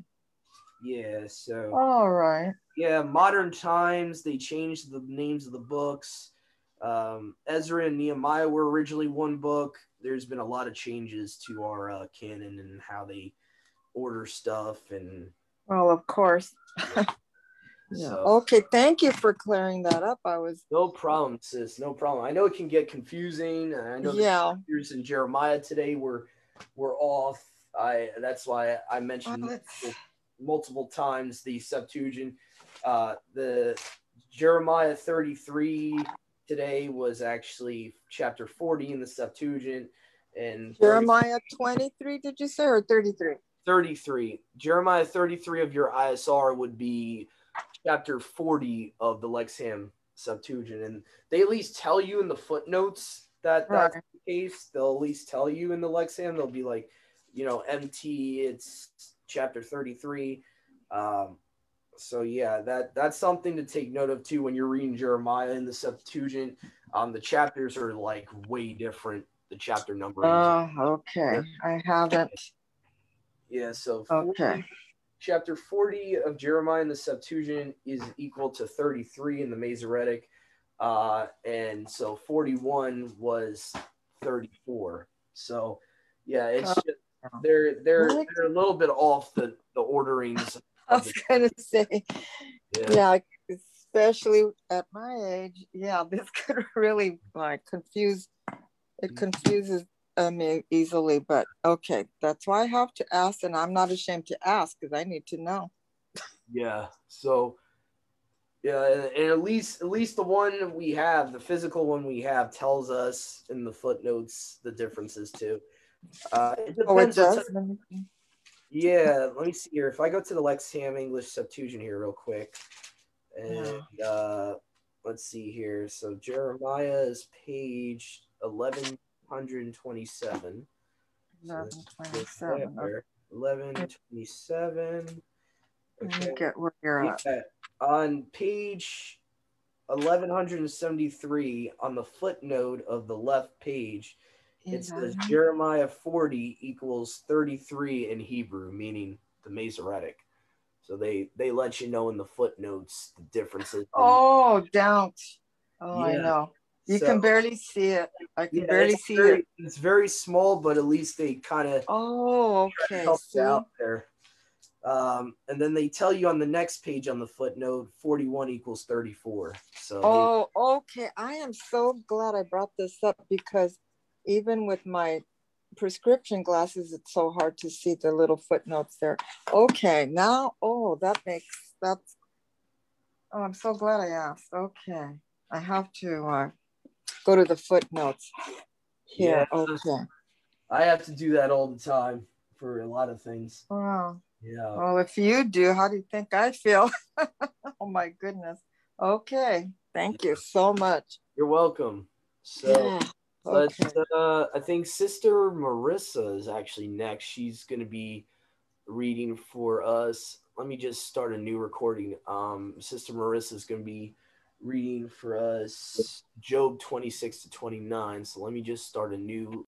Yeah, so all right. Yeah, modern times they changed the names of the books. Ezra and Nehemiah were originally one book. There's been a lot of changes to our canon and how they order stuff, and well, of course. Yeah. So, okay, thank you for clearing that up. No problem, sis. No problem. I know it can get confusing. I know the chapters in Jeremiah today were off. That's why I mentioned multiple times the Septuagint. The Jeremiah 33 today was actually chapter 40 in the Septuagint, and Jeremiah 23, did you say, or 33? 33. Jeremiah 33 of your ISR would be chapter 40 of the Lexham Septuagint, and they at least tell you in the footnotes that that's Right. the case. They'll at least tell you in the Lexham. They'll be like, MT, it's chapter 33. So yeah, that's something to take note of too when you're reading Jeremiah in the Septuagint. The chapters are like way different. The chapter numberings. Okay. I haven't. Yeah, so Okay. chapter 40 of Jeremiah in the Septuagint is equal to 33 in the Masoretic. And so 41 was 34. So yeah, it's just they're a little bit off the orderings. I was gonna say, yeah, especially at my age, yeah, this could really confuse. It confuses me easily, but okay, that's why I have to ask, and I'm not ashamed to ask because I need to know. Yeah. So yeah, and at least the one we have, the physical one we have, tells us in the footnotes the differences too. It depends. It does. Yeah, let me see here. If I go to the Lexham English Septuagint here real quick, and let's see here. So Jeremiah is page 1127. 1127. 1127. Let me get where you're at. On page 1173, on the footnote of the left page, it says Jeremiah 40 equals 33 in Hebrew, meaning the Masoretic. So they let you know in the footnotes the differences. Oh, don't. Oh, Yeah. I know. You can barely see it. I can barely see it. It's very small, but at least they kind of help out there. And then they tell you on the next page on the footnote 41 equals 34. So okay. I am so glad I brought this up because even with my prescription glasses, it's so hard to see the little footnotes there. Okay, now, I'm so glad I asked. Okay, I have to go to the footnotes here. Yeah, okay. I have to do that all the time for a lot of things. Wow. Yeah. Well, if you do, how do you think I feel? Oh my goodness. Okay. Thank you so much. You're welcome. So I think Sister Marissa is actually next. She's going to be reading for us. Let me just start a new recording. Sister Marissa is going to be reading for us Job 26 to 29. So let me just start a new